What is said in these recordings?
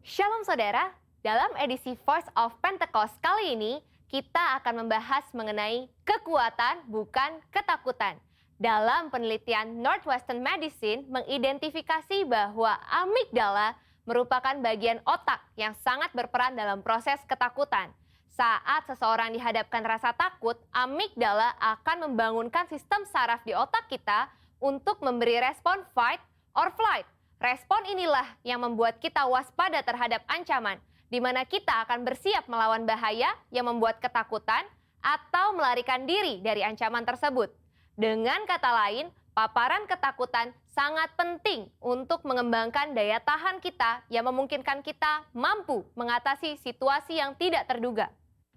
Shalom saudara, dalam edisi Voice of Pentecost kali ini, kita akan membahas mengenai kekuatan bukan ketakutan. Dalam penelitian Northwestern Medicine mengidentifikasi bahwa amigdala merupakan bagian otak yang sangat berperan dalam proses ketakutan. Saat seseorang dihadapkan rasa takut, amigdala akan membangunkan sistem saraf di otak kita untuk memberi respon fight or flight. Respon inilah yang membuat kita waspada terhadap ancaman, di mana kita akan bersiap melawan bahaya yang membuat ketakutan atau melarikan diri dari ancaman tersebut. Dengan kata lain, paparan ketakutan sangat penting untuk mengembangkan daya tahan kita yang memungkinkan kita mampu mengatasi situasi yang tidak terduga.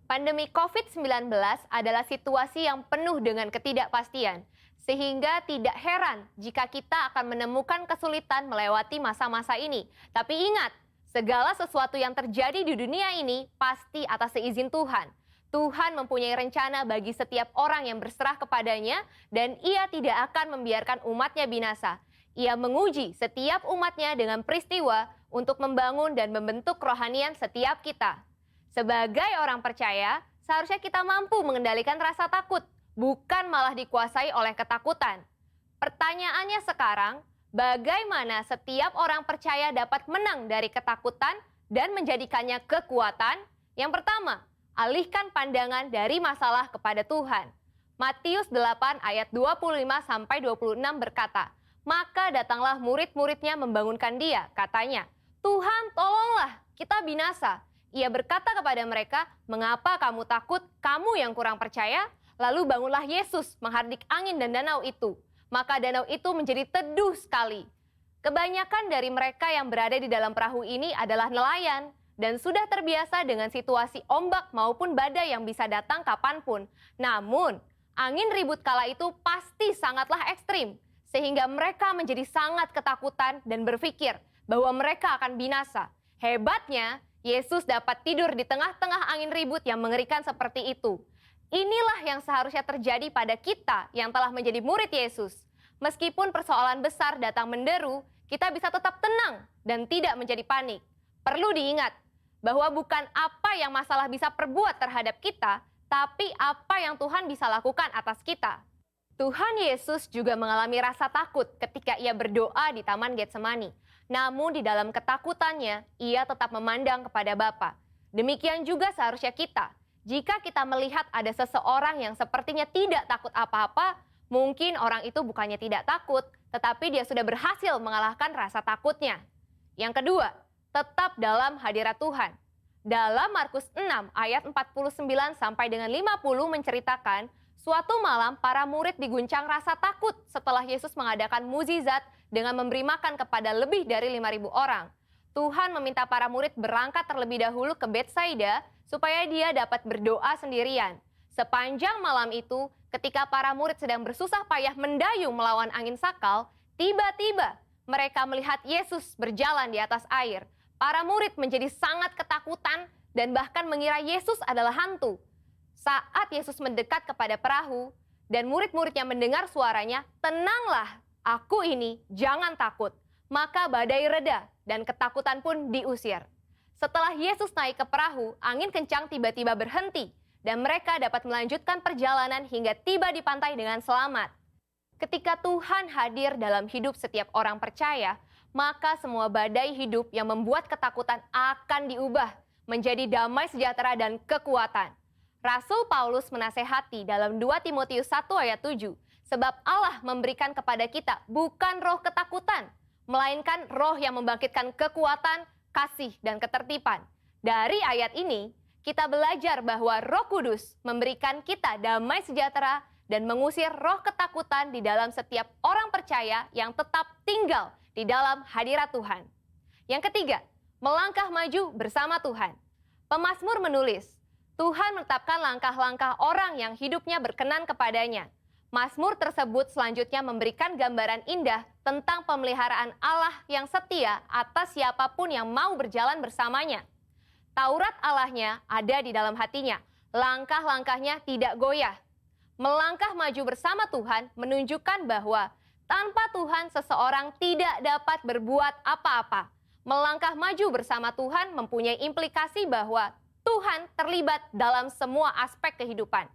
Pandemi COVID-19 adalah situasi yang penuh dengan ketidakpastian, sehingga tidak heran jika kita akan menemukan kesulitan melewati masa-masa ini. Tapi ingat, segala sesuatu yang terjadi di dunia ini pasti atas seizin Tuhan. Tuhan mempunyai rencana bagi setiap orang yang berserah kepadanya, dan Ia tidak akan membiarkan umatnya binasa. Ia menguji setiap umatnya dengan peristiwa untuk membangun dan membentuk kerohanian setiap kita. Sebagai orang percaya, seharusnya kita mampu mengendalikan rasa takut, bukan malah dikuasai oleh ketakutan. Pertanyaannya sekarang, bagaimana setiap orang percaya dapat menang dari ketakutan dan menjadikannya kekuatan? Yang pertama, alihkan pandangan dari masalah kepada Tuhan. Matius 8 ayat 25-26 berkata, "Maka datanglah murid-muridnya membangunkan dia, katanya, 'Tuhan, tolonglah, kita binasa.' Ia berkata kepada mereka, 'Mengapa kamu takut, kamu yang kurang percaya?' Lalu bangunlah Yesus menghardik angin dan danau itu. Maka danau itu menjadi teduh sekali. Kebanyakan dari mereka yang berada di dalam perahu ini adalah nelayan dan sudah terbiasa dengan situasi ombak maupun badai yang bisa datang kapanpun. Namun, angin ribut kala itu pasti sangatlah ekstrim, sehingga mereka menjadi sangat ketakutan dan berpikir bahwa mereka akan binasa. Hebatnya, Yesus dapat tidur di tengah-tengah angin ribut yang mengerikan seperti itu. Inilah yang seharusnya terjadi pada kita yang telah menjadi murid Yesus. Meskipun persoalan besar datang menderu, kita bisa tetap tenang dan tidak menjadi panik. Perlu diingat bahwa bukan apa yang masalah bisa perbuat terhadap kita, tapi apa yang Tuhan bisa lakukan atas kita. Tuhan Yesus juga mengalami rasa takut ketika ia berdoa di Taman Getsemani. Namun di dalam ketakutannya, ia tetap memandang kepada Bapa. Demikian juga seharusnya kita. Jika kita melihat ada seseorang yang sepertinya tidak takut apa-apa, mungkin orang itu bukannya tidak takut, tetapi dia sudah berhasil mengalahkan rasa takutnya. Yang kedua, tetap dalam hadirat Tuhan. Dalam Markus 6 ayat 49 sampai dengan 50 menceritakan, suatu malam para murid diguncang rasa takut setelah Yesus mengadakan mukjizat dengan memberi makan kepada lebih dari 5.000 orang. Tuhan meminta para murid berangkat terlebih dahulu ke Betsaida supaya dia dapat berdoa sendirian. Sepanjang malam itu, ketika para murid sedang bersusah payah mendayung melawan angin sakal, tiba-tiba mereka melihat Yesus berjalan di atas air. Para murid menjadi sangat ketakutan dan bahkan mengira Yesus adalah hantu. Saat Yesus mendekat kepada perahu dan murid-muridnya mendengar suaranya, "Tenanglah, aku ini, jangan takut." Maka badai reda dan ketakutan pun diusir. Setelah Yesus naik ke perahu, angin kencang tiba-tiba berhenti dan mereka dapat melanjutkan perjalanan hingga tiba di pantai dengan selamat. Ketika Tuhan hadir dalam hidup setiap orang percaya, maka semua badai hidup yang membuat ketakutan akan diubah menjadi damai sejahtera dan kekuatan. Rasul Paulus menasehati dalam 2 Timotius 1 ayat 7, "Sebab Allah memberikan kepada kita bukan roh ketakutan, melainkan roh yang membangkitkan kekuatan, kasih, dan ketertiban." Dari ayat ini, kita belajar bahwa Roh Kudus memberikan kita damai sejahtera dan mengusir roh ketakutan di dalam setiap orang percaya yang tetap tinggal di dalam hadirat Tuhan. Yang ketiga, melangkah maju bersama Tuhan. Pemazmur menulis, Tuhan menetapkan langkah-langkah orang yang hidupnya berkenan kepadanya. Mazmur tersebut selanjutnya memberikan gambaran indah tentang pemeliharaan Allah yang setia atas siapapun yang mau berjalan bersamanya. Taurat Allahnya ada di dalam hatinya, langkah-langkahnya tidak goyah. Melangkah maju bersama Tuhan menunjukkan bahwa tanpa Tuhan seseorang tidak dapat berbuat apa-apa. Melangkah maju bersama Tuhan mempunyai implikasi bahwa Tuhan terlibat dalam semua aspek kehidupan.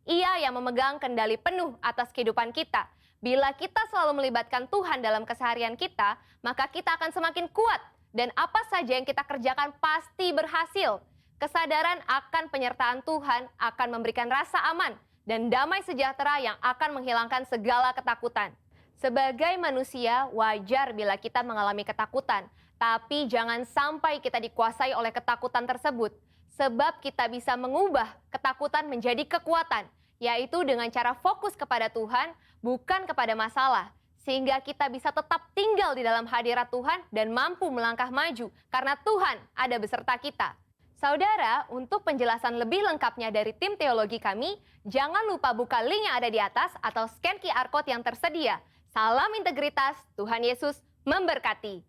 Ia yang memegang kendali penuh atas kehidupan kita. Bila kita selalu melibatkan Tuhan dalam keseharian kita, maka kita akan semakin kuat dan apa saja yang kita kerjakan pasti berhasil. Kesadaran akan penyertaan Tuhan akan memberikan rasa aman dan damai sejahtera yang akan menghilangkan segala ketakutan. Sebagai manusia, wajar bila kita mengalami ketakutan, tapi jangan sampai kita dikuasai oleh ketakutan tersebut, sebab kita bisa mengubah ketakutan menjadi kekuatan, yaitu dengan cara fokus kepada Tuhan, bukan kepada masalah, sehingga kita bisa tetap tinggal di dalam hadirat Tuhan dan mampu melangkah maju, karena Tuhan ada beserta kita. Saudara, untuk penjelasan lebih lengkapnya dari tim teologi kami, jangan lupa buka link yang ada di atas atau scan QR Code yang tersedia. Salam integritas, Tuhan Yesus memberkati.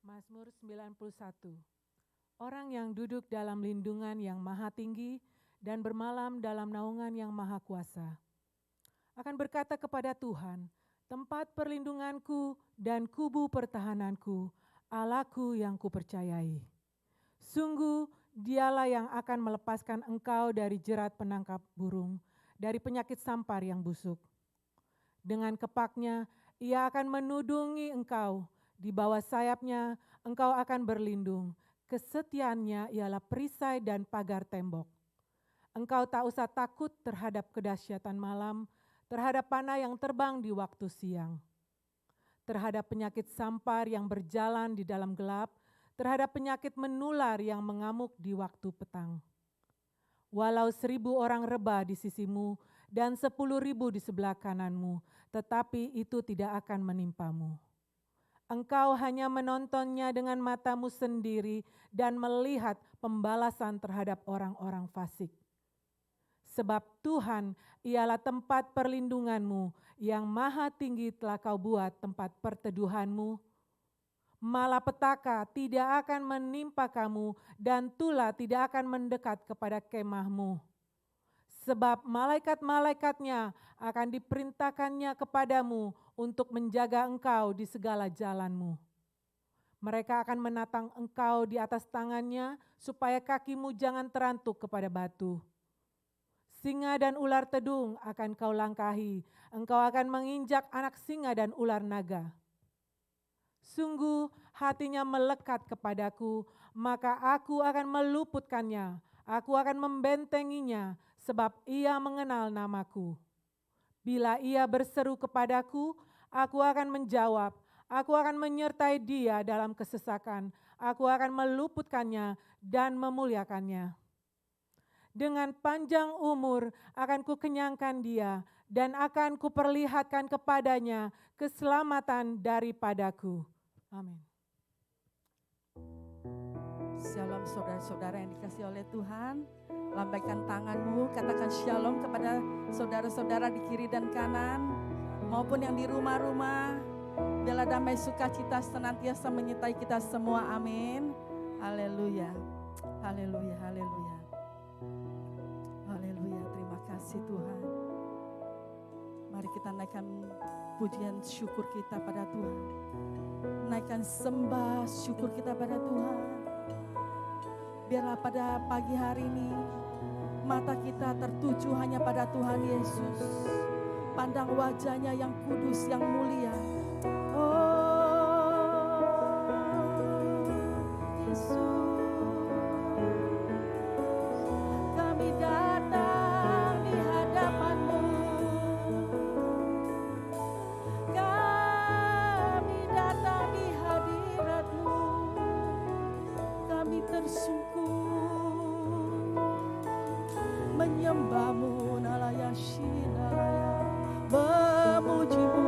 Mazmur 91. Orang yang duduk dalam lindungan yang maha tinggi dan bermalam dalam naungan yang maha kuasa akan berkata kepada Tuhan, tempat perlindunganku dan kubu pertahananku, Allahku yang kupercayai. Sungguh dialah yang akan melepaskan engkau dari jerat penangkap burung, dari penyakit sampar yang busuk. Dengan kepaknya ia akan menudungi engkau, di bawah sayapnya engkau akan berlindung. Kesetiaannya ialah perisai dan pagar tembok. Engkau tak usah takut terhadap kedahsyatan malam, terhadap panah yang terbang di waktu siang, terhadap penyakit sampar yang berjalan di dalam gelap, terhadap penyakit menular yang mengamuk di waktu petang. Walau 1.000 orang rebah di sisimu dan 10.000 di sebelah kananmu, tetapi itu tidak akan menimpamu. Engkau hanya menontonnya dengan matamu sendiri dan melihat pembalasan terhadap orang-orang fasik. Sebab Tuhan ialah tempat perlindunganmu, yang maha tinggi telah kau buat tempat perteduhanmu. Malapetaka tidak akan menimpa kamu dan tula tidak akan mendekat kepada kemahmu. Sebab malaikat-malaikatnya akan diperintahkannya kepadamu untuk menjaga engkau di segala jalanmu. Mereka akan menatang engkau di atas tangannya supaya kakimu jangan terantuk kepada batu. Singa dan ular tedung akan kau langkahi, engkau akan menginjak anak singa dan ular naga. Sungguh hatinya melekat kepadaku, maka aku akan meluputkannya, aku akan membentenginya, sebab ia mengenal namaku. Bila ia berseru kepadaku, aku akan menjawab, aku akan menyertai dia dalam kesesakan, aku akan meluputkannya dan memuliakannya. Dengan panjang umur akan kukenyangkan dia dan akan kuperlihatkan kepadanya keselamatan daripadaku. Amin. Shalom saudara-saudara yang dikasihi oleh Tuhan. Lambaikan tanganmu, katakan shalom kepada saudara-saudara di kiri dan kanan, maupun yang di rumah-rumah. Biarlah damai sukacita senantiasa menyertai kita semua. Amin. Haleluya. Haleluya. Haleluya. Haleluya. Terima kasih Tuhan. Mari kita naikkan pujian syukur kita pada Tuhan. Naikkan sembah syukur kita pada Tuhan. Biarlah pada pagi hari ini mata kita tertuju hanya pada Tuhan Yesus. Pandang wajahnya yang kudus, yang mulia. Oh Yesus, kami datang di hadapan-Mu. Kami datang di hadirat-Mu. Kami tersungkur menyembah-Mu, nalaya shinalaya, memuji-Mu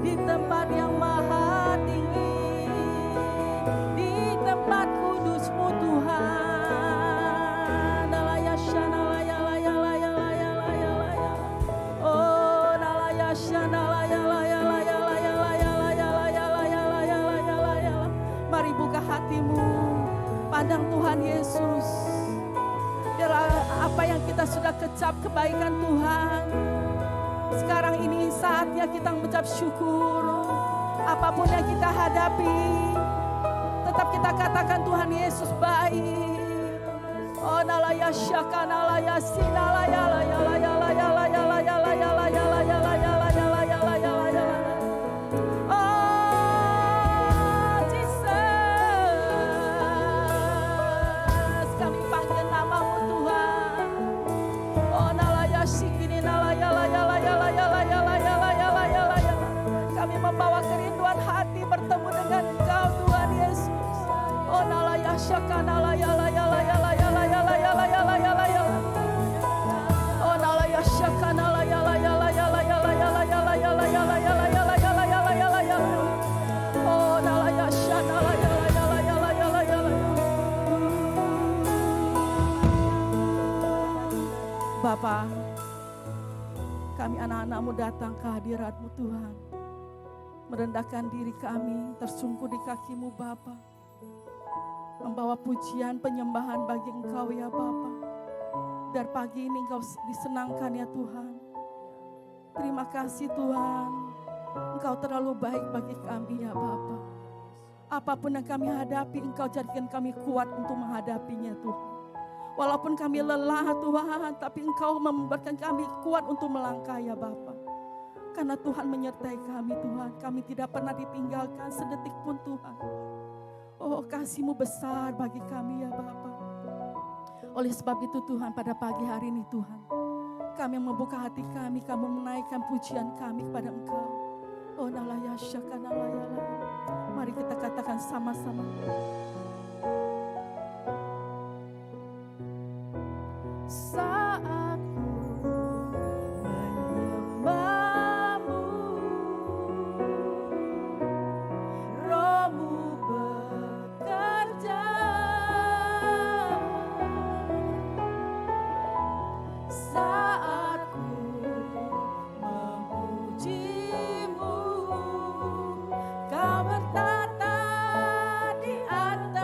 di tempat yang maha tinggi, di tempat kudus-Mu Tuhan. Nalaya shanalaya laya laya laya laya laya, oh nalaya shanalaya laya laya laya laya laya laya laya laya laya laya. Mari buka hatimu, pandang Tuhan Yesus. Biarlah apa yang kita sudah kecap kebaikan Tuhan, Sekarang ini saatnya kita mengucap syukur. Apapun yang kita hadapi, tetap kita katakan Tuhan Yesus baik. Oh nalaya syaka nalaya sinalaya laya laya laya laya laya laya laya laya laya laya laya laya laya. Oh Jesus, kami panggil namamu Tuhan. Oh nalaya sikini nalaya laya laya laya laya laya laya laya laya. Kami membawa kerinduan hati bertemu dengan Engkau Tuhan Yesus. Oh nalaya syaka nalaya laya laya laya laya laya laya laya laya. Oh nalaya syaka nalaya laya laya laya laya laya laya laya laya laya laya laya laya laya. Oh nalaya syaka nalaya laya laya laya laya laya. Bapa, kami anak-anak-Mu datang ke hadirat-Mu Tuhan. Merendahkan diri kami, tersungkur di kaki-Mu Bapa. Membawa pujian penyembahan bagi Engkau ya Bapa. Dari pagi ini Engkau disenangkan ya Tuhan. Terima kasih Tuhan. Engkau terlalu baik bagi kami ya Bapa. Apapun yang kami hadapi, Engkau jadikan kami kuat untuk menghadapinya Tuhan. Walaupun kami lelah Tuhan, tapi Engkau membuatkan kami kuat untuk melangkah ya Bapa. Karena Tuhan menyertai kami Tuhan. Kami tidak pernah ditinggalkan sedetik pun Tuhan. Oh kasih-Mu besar bagi kami ya Bapa. Oleh sebab itu Tuhan, pada pagi hari ini Tuhan, kami membuka hati kami menaikkan pujian kami kepada Engkau. Oh nalaya syaka nalaya laya. Mari kita katakan sama-sama. Saat ku menyembah-Mu, Roh-Mu bekerja. Saat ku memuji-Mu, Kau bertata di atas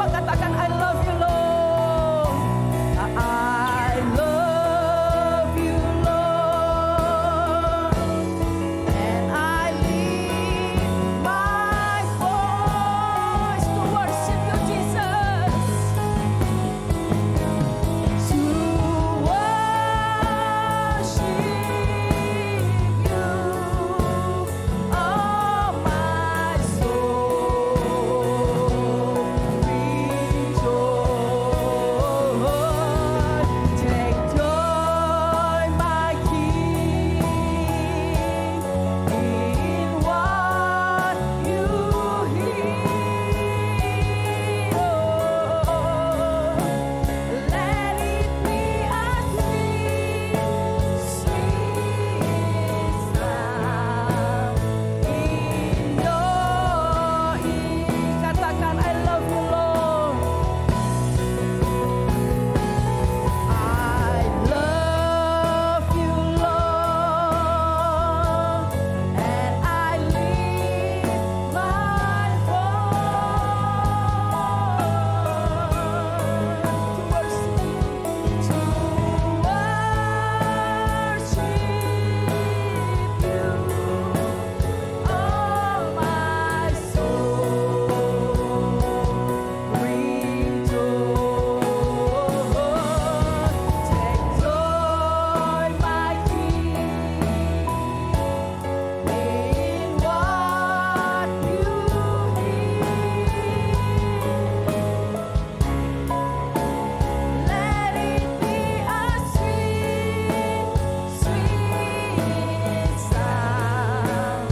Katakan I love you Lord. I love you Lord. And I lift my voice to worship you Jesus. To worship you, oh my soul, rejoice. Take joy, my King, in what you hear. Let it be a sweet, sweet sound in your ear. Katakan I love you Lord. I love you Lord. And I lift my voice to worship you, oh my soul, rejoice. Take joy, my King, in what you hear. Let it be a sweet, sweet sound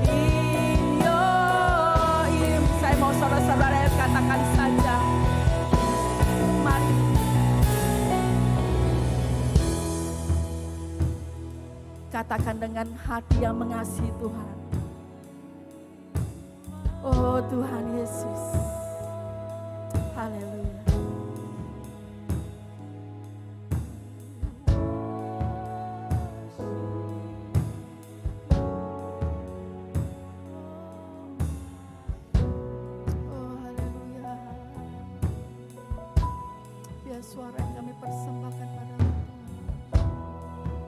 in your ear. Saya mau saudara-saudara katakan saja. Mari. Katakan dengan hati yang mengasihi Tuhan. Oh Tuhan Yesus. Haleluya. Oh haleluya. Biar suara yang kami persembahkan pada Tuhan.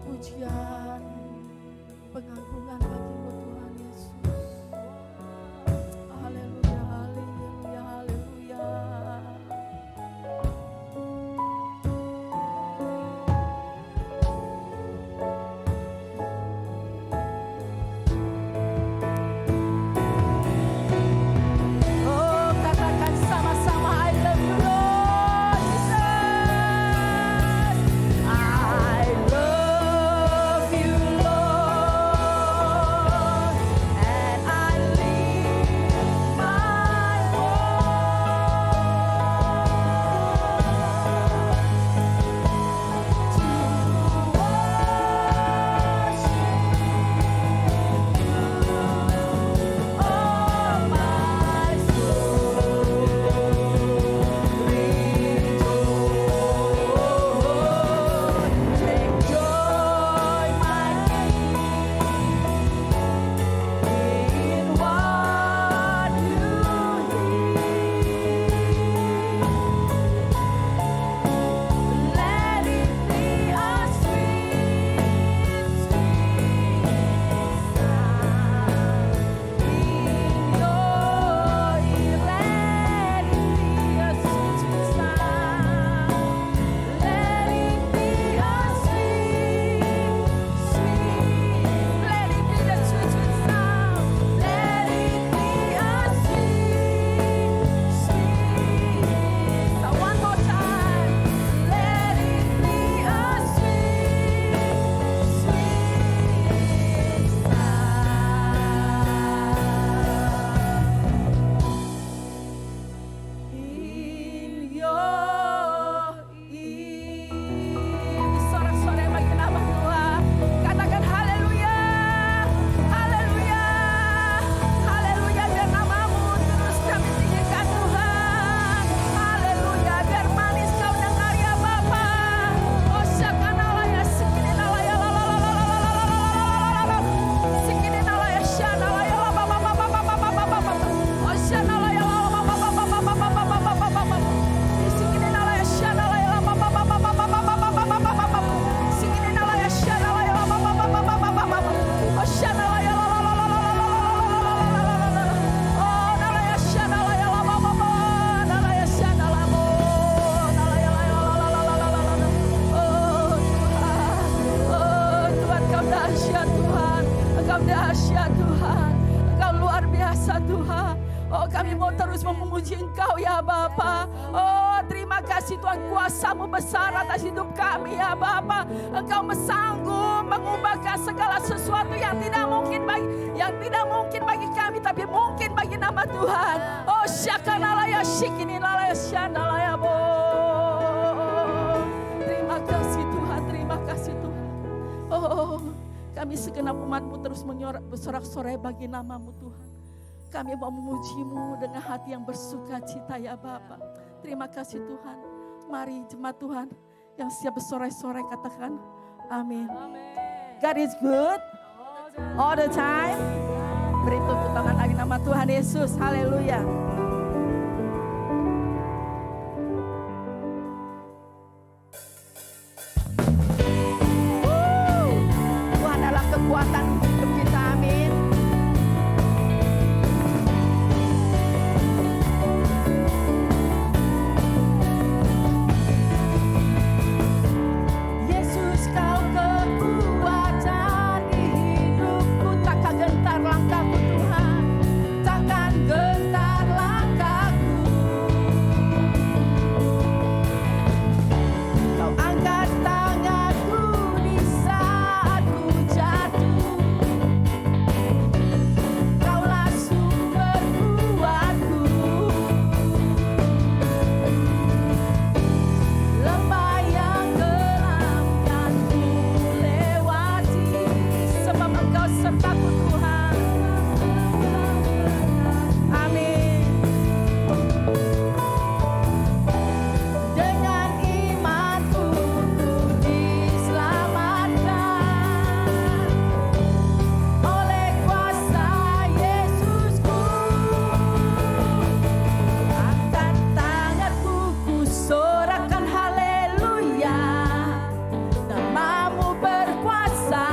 Pujian, pengagungan bagimu Tuhan Yesus. Haleluya, haleluya, haleluya. Oh, kami mau terus memuji Engkau ya Bapa. Oh, terima kasih Tuhan, kuasa-Mu besar atas hidup kami ya Bapa. Engkau sanggup mengubahkan segala sesuatu yang tidak mungkin bagi kami, tapi mungkin bagi nama Tuhan. Oh, syakanalaya shikininalaya syanalaya bo. Terima kasih Tuhan, terima kasih Tuhan. Oh, kami segenap umat-Mu terus bersorak-sorai bagi nama-Mu Tuhan. Kami mau memuji-Mu dengan hati yang bersuka cita ya Bapa. Terima kasih Tuhan. Mari jemaat Tuhan yang siap bersorai-sorai katakan amin. God is good all the time. Beri tepuk tangan bagi nama Tuhan Yesus. Haleluya. Tuhan adalah kekuatan hidup kita. Amin. Yesus, Kau kekuatan di hidupku, takkan gentar langkahku Tuhan, takkan gentar langkahku. Kau angkat tanganku di saat ku jatuh, Kaulah sumber kuatku. Lembah yang gelap kan ku lewati, sebab Engkau sertaku Tuhan. Amin. Dengan imanku ku diselamatkan oleh kuasa Yesusku. Angkat tanganku, ku sorakan haleluya. Nama-Mu berkuasa,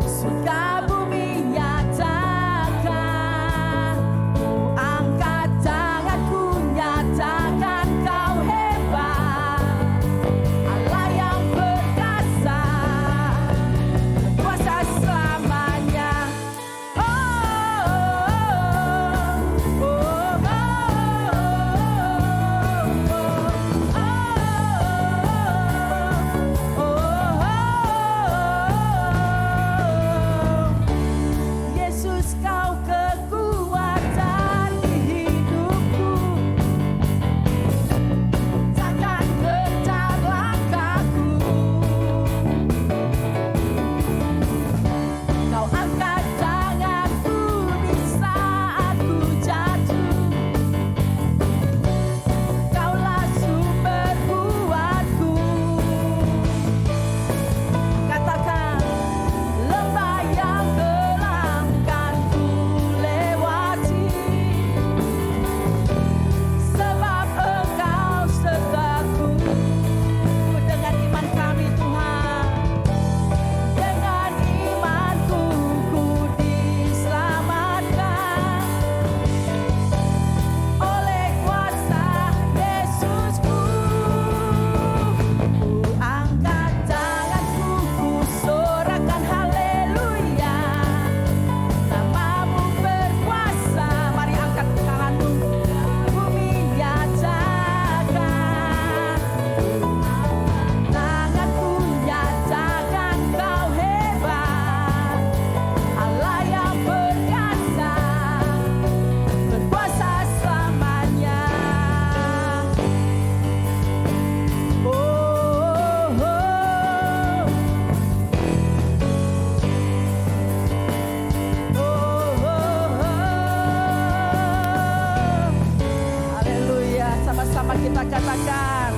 surga bumi nyatakan. Ku angkat tanganku, nyatakan Kau hebat, Allah yang perkasa, kuasa selamanya. Oh, oh, oh, Yesus, Kau kekuatan di hidupku, takkan gentar langkahku. Kau angkat tanganku di saat ku jatuh, Kaulah sumber kuatku. Katakan, lembah yang gelap kan ku lewati, sebab Engkau sertaku. Dengan iman kami Tuhan, dengan imanku ku diselamatkan oleh kuasa Yesusku. Ku angkat tanganku, ku sorakan haleluya. Nama-Mu berkuasa. Mari angkat tanganmu, bumi nyatakan. Tanganku nyatakan Kau hebat, Allah yang perkasa, berkuasa selamanya. Oh, oh, oh, oh, oh. Haleluya, sama-sama kita katakan.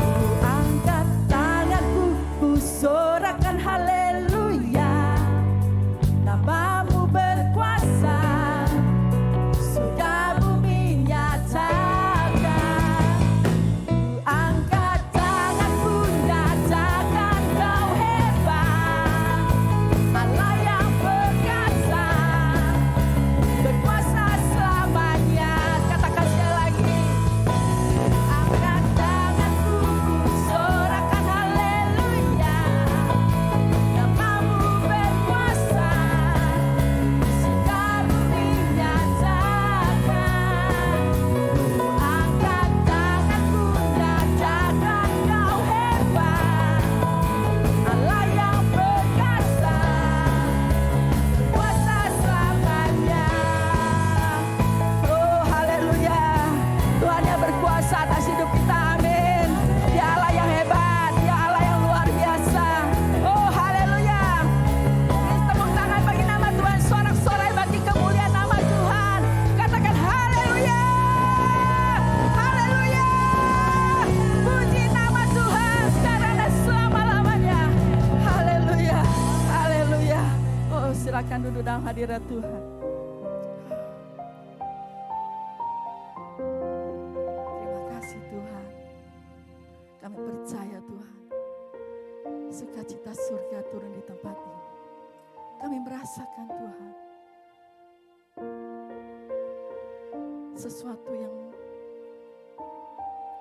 Ku angkat tanganku, ku sorakan haleluya. Nama-Mu berkuasa, surga bumi nyatakan. Ku angkat tanganku, nyatakan Kau hebat, Allah yang perkasa, berkuasa selamanya. Katakan sekali lagi. hadirat Tuhan. Terima kasih Tuhan. Kami percaya Tuhan, sukacita surga turun di tempat ini. Kami merasakan Tuhan, sesuatu yang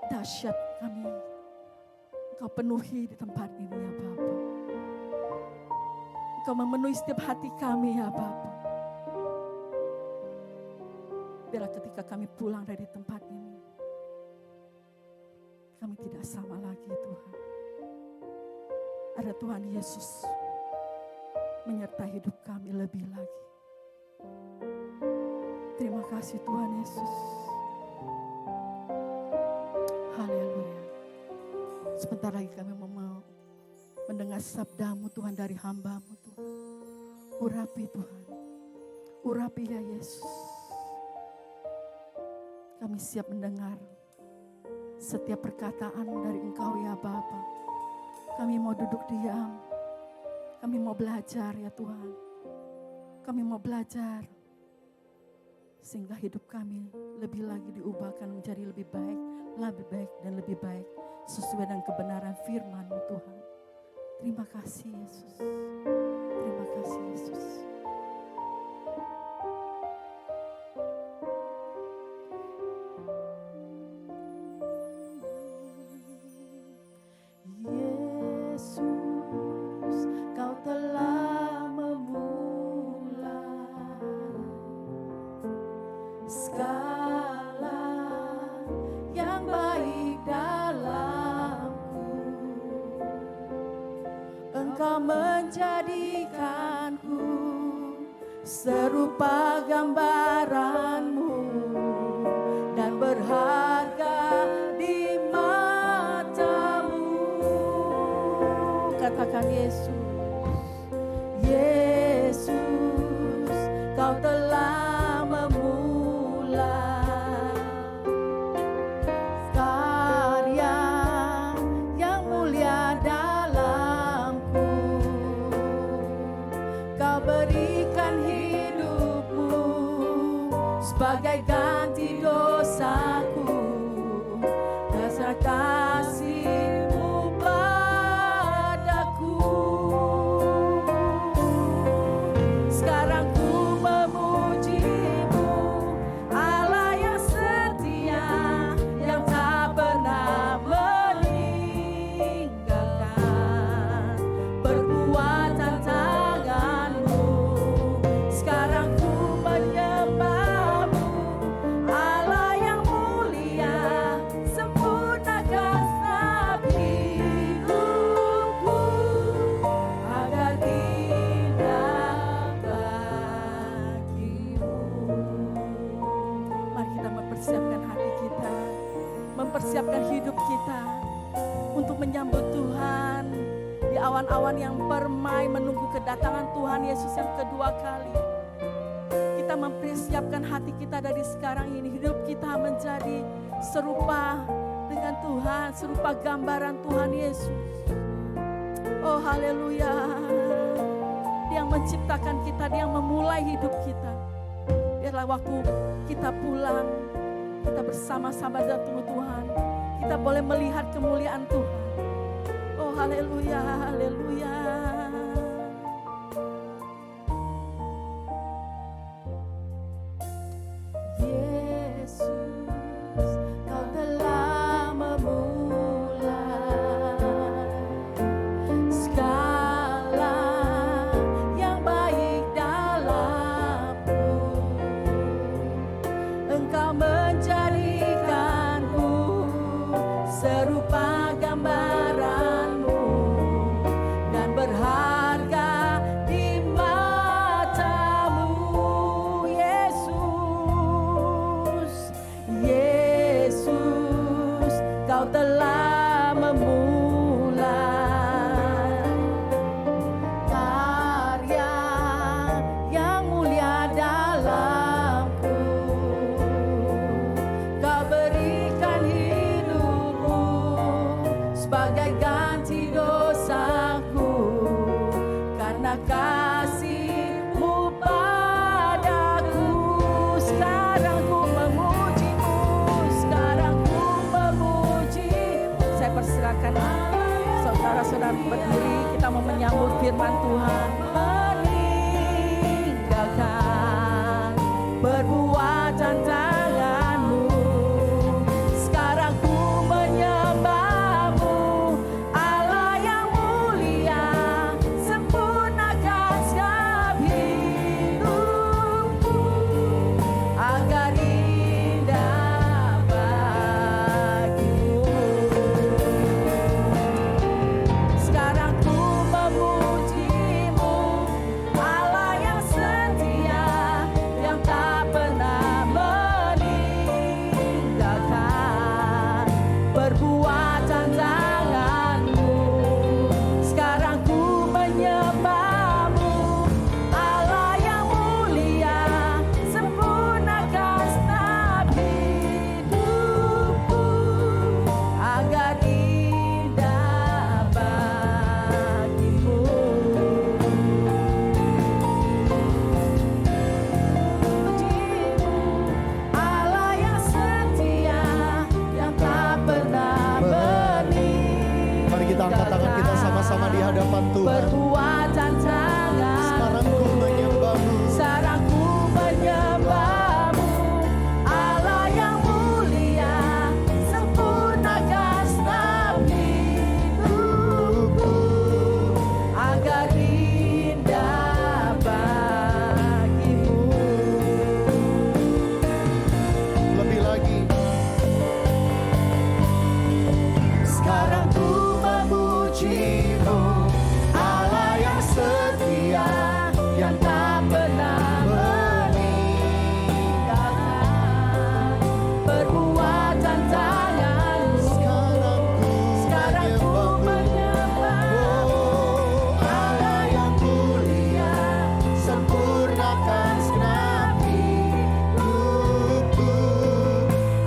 dahsyat kami Engkau penuhi di tempat ini ya Bapa. Engkau memenuhi setiap hati kami ya Bapa. Biarlah ketika kami pulang dari tempat ini, kami tidak sama lagi Tuhan. Ada Tuhan Yesus menyertai hidup kami lebih lagi. Terima kasih Tuhan Yesus. Haleluya. Sebentar lagi kami mau mendengar sabdamu Tuhan dari hamba-Mu Tuhan. Urapi Tuhan. Urapi ya Yesus. Kami siap mendengar setiap perkataan dari Engkau ya Bapa. Kami mau duduk diam. Kami mau belajar ya Tuhan. Kami mau belajar. Sehingga hidup kami lebih lagi diubahkan menjadi lebih baik dan lebih baik. Sesuai dengan kebenaran firman-Mu Tuhan. Terima kasih Yesus. Terima kasih Yesus. Yesus, Kau telah memulai segala yang baik dalamku. Engkau menjadikanku serupa gambaran-Mu dan berharga di mata-Mu. Katakan Yesus. Yesus, Kau telah memulai karya yang mulia dalamku. Kau berikan hidup-Mu sebagai ganti dosaku. Dasar kasih-Mu padaku. Sekarang ku memuji-Mu, Allah yang setia, yang tak pernah meninggalkan perbuatan tangan-Mu. Sekarang ku menyembah-Mu, Allah yang mulia, sempurnakan setiap hidupku agar indah bagi-Mu. Mari kita mempersiapkan hati kita, mempersiapkan hidup kita untuk menyambut Tuhan di awan-awan yang permai menunggu kedatangan Tuhan Yesus yang kedua kali. Kita mempersiapkan hati kita dari sekarang ini, hidup kita menjadi serupa dengan Tuhan, serupa gambaran Tuhan Yesus. Oh haleluya. Dia yang menciptakan kita, Dia yang memulai hidup kita. Biarlah waktu kita pulang, kita bersama-sama dengan Tuhan, kita boleh melihat kemuliaan Tuhan. Oh haleluya, haleluya. Yesus, Kau telah memulai segala yang baik dalamku. Engkau menjadikanku serupa gambaran-Mu dan berharga firman Tuhan meninggalkan perbuatan tanganmu. Sekarang ku menyembahmu, Allah yang mulia, sempurnakan setiap hidupku agar indah bagimu. Sekarang ku memujimu, Allah yang setia, yang tak pernah meninggalkan perbuatan tanganmu. Sekarang ku menyembahmu, Allah yang mulia, sempurnakan setiap hidupku agar indah bagimu. Pujimu, Allah yang setia, yang tak pernah meninggalkan Mari kita angkat tangan kita sama-sama di hadapan Tuhan. perbuatan tangan. Sekarang ku menyembahmu. Sekarang ku menyembahmu, Allah yang mulia, sempurnakan setiap hidupku agar indah bagimu. Lebih lagi. Sekarang ku memujimu, Allah yang setia, yang tak pernah meninggalkan perbuatan tanganmu. Sekarang ku menyembahmu, Allah yang mulia, sempurnakan setiap hidupku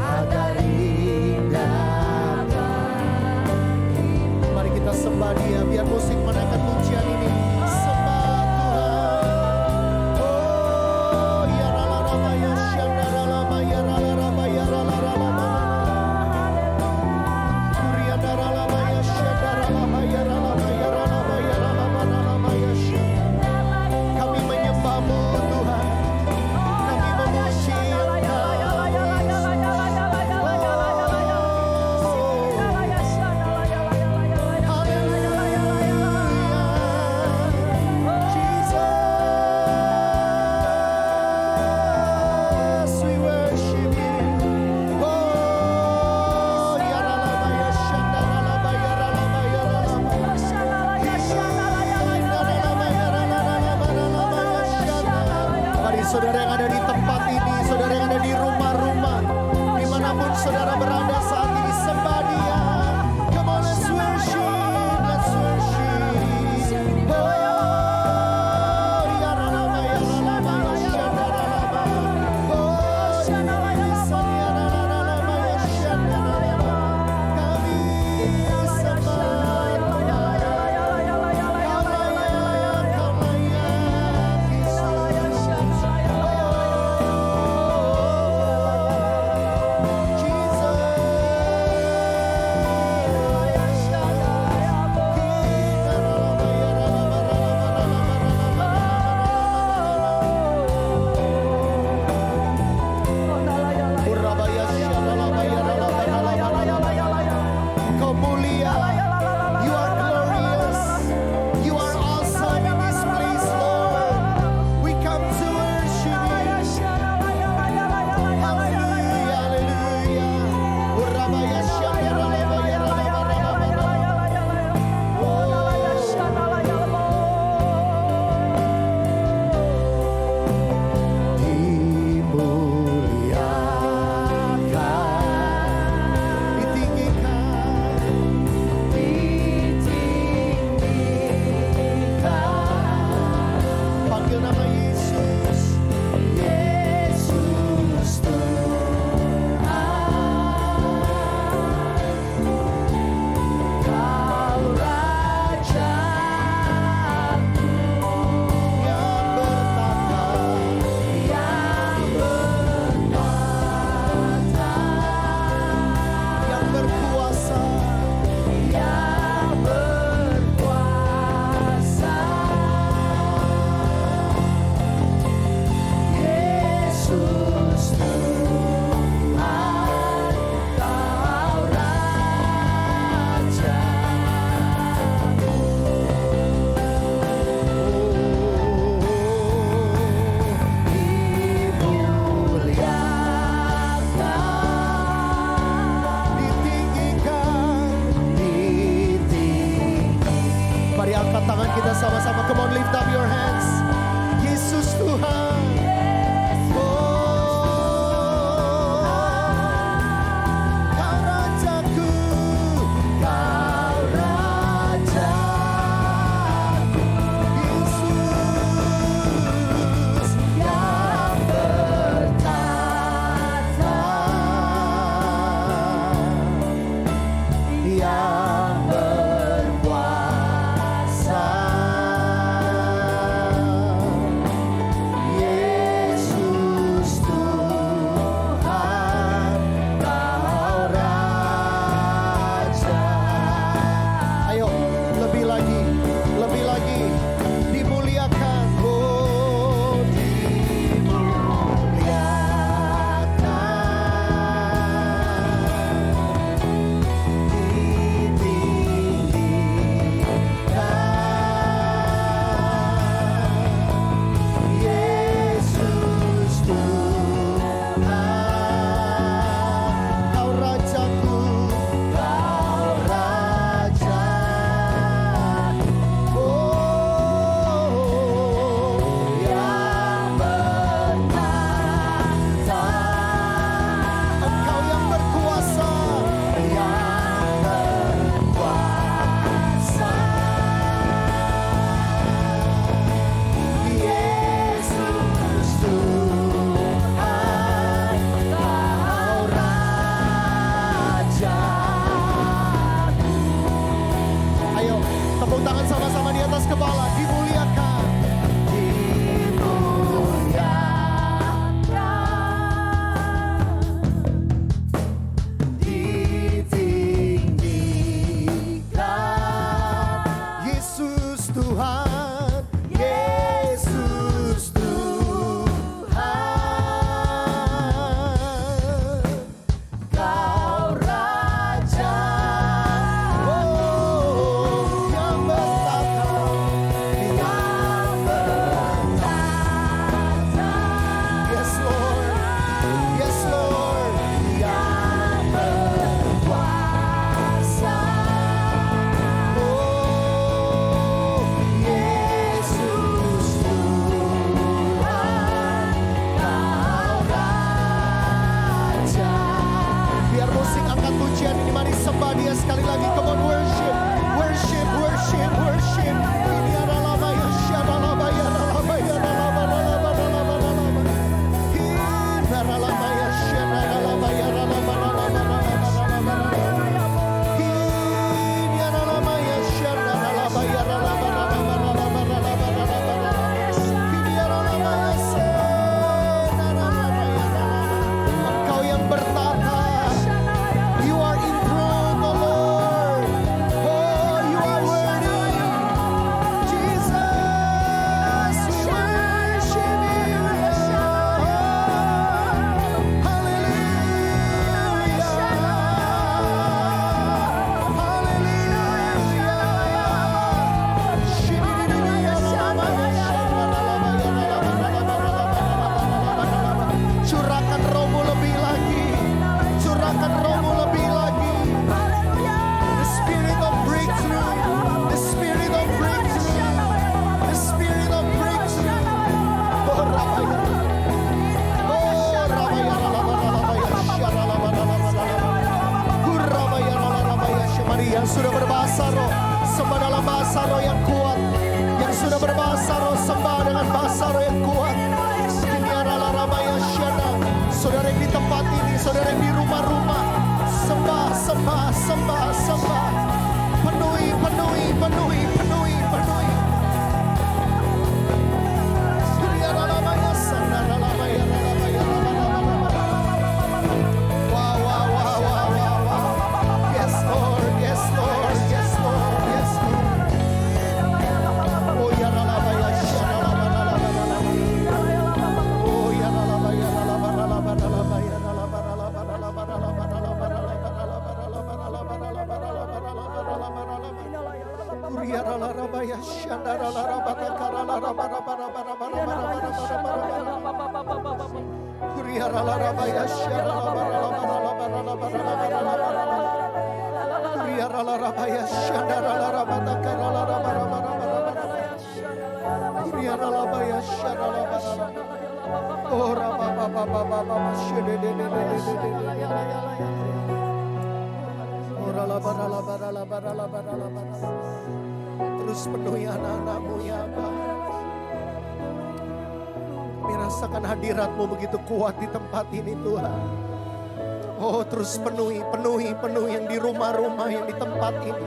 agar indah bagimu. Mari kita sembah Dia, biar musik menaikkan pujian ini. Sembah Tuhan. Oh, ya rala rama ya syanda rala ma ya rala rama ya rala rala ma. Kuria rala ma ya syanda rala ma ya rala ma ya rala ma ya rala ma rala ma ya syanda. Kami menyembahmu Tuhan. Kami memuji Jesus, we worship you. Oh, ya rala ma ya syanda rala ma ya rala ma ya rala ma. Mari saudara yang ada di tempat ini, saudara yang ada di rumah-rumah, dimanapun saudara berada saat ini, sembah Dia. Come on, let's worship, let's worship. Oh, ya ralama, ya ralama, ya syanda ralama. Oh, ya ralama, ya ralama, ya syanda ralama. Kami sembah dia sekali lagi. Come on, worship, worship, worship, worship. Ini adalah Maya Syadalaba Yaralaba Yaralaba Yaralaba Yaralaba. Ini adalah Maya Syadalaba Yaralaba Yaralaba Yaralaba. Ini adalah Maya Syadalaba Yaralaba Yaralaba Yaralaba. Ini adalah Maya Syadalaba Yaralaba. Engkau yang bertata. You are enthroned, O Lord. Oh, you are worthy. Jesus, we worship you. Haleluya. Curahkan rohmu lebih lagi. Curahkan rohmu lebih lagi. The spirit of breakthrough. The spirit of breakthrough. The spirit of breakthrough. Oh, Rabaya. Oh, Rabaya. Mari yang sudah berbahasa roh, sembah dalam bahasa roh yang kuat. Yang sudah berbahasa roh, sembah dengan bahasa roh yang kuat. Ini adalah Rabaya Syada. Saudara yang di tempat ini, saudara yang di rumah-rumah, sembah, sembah, sembah, sembah. Penuhi, penuhi, penuhi, penuhi, penuhi. Ini adalah Rabaya Syada, Rabaya, Rabaya, Rabaya. Wow, wow, wow, wow, wow, wow. Yes, Lord, yes, Lord, yes, Lord, yes, Lord. Oh, ya Rabaya Syada, Rabaya, Rabaya. Oh, ya Rabaya, Rabaya, Rabaya, terus penuhi anak-anakmu ya Bapa. Kami rasakan hadirat-Mu begitu kuat di tempat ini Tuhan. Oh terus penuhi, penuhi, penuhi yang di rumah-rumah, yang di tempat ini.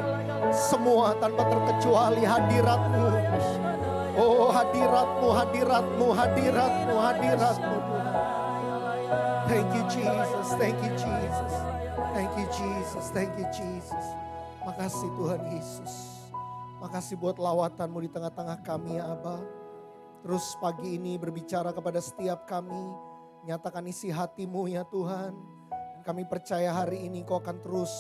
Semua tanpa terkecuali hadirat-Mu. Oh hadirat-Mu, hadirat-Mu, hadirat-Mu, hadirat-Mu Tuhan. Thank you Jesus, thank you Jesus. Thank you Jesus, thank you Jesus. Makasih Tuhan Yesus. Makasih buat lawatan-Mu di tengah-tengah kami ya Aba. Terus pagi ini berbicara kepada setiap kami. Nyatakan isi hati-Mu ya Tuhan. Dan kami percaya hari ini Kau akan terus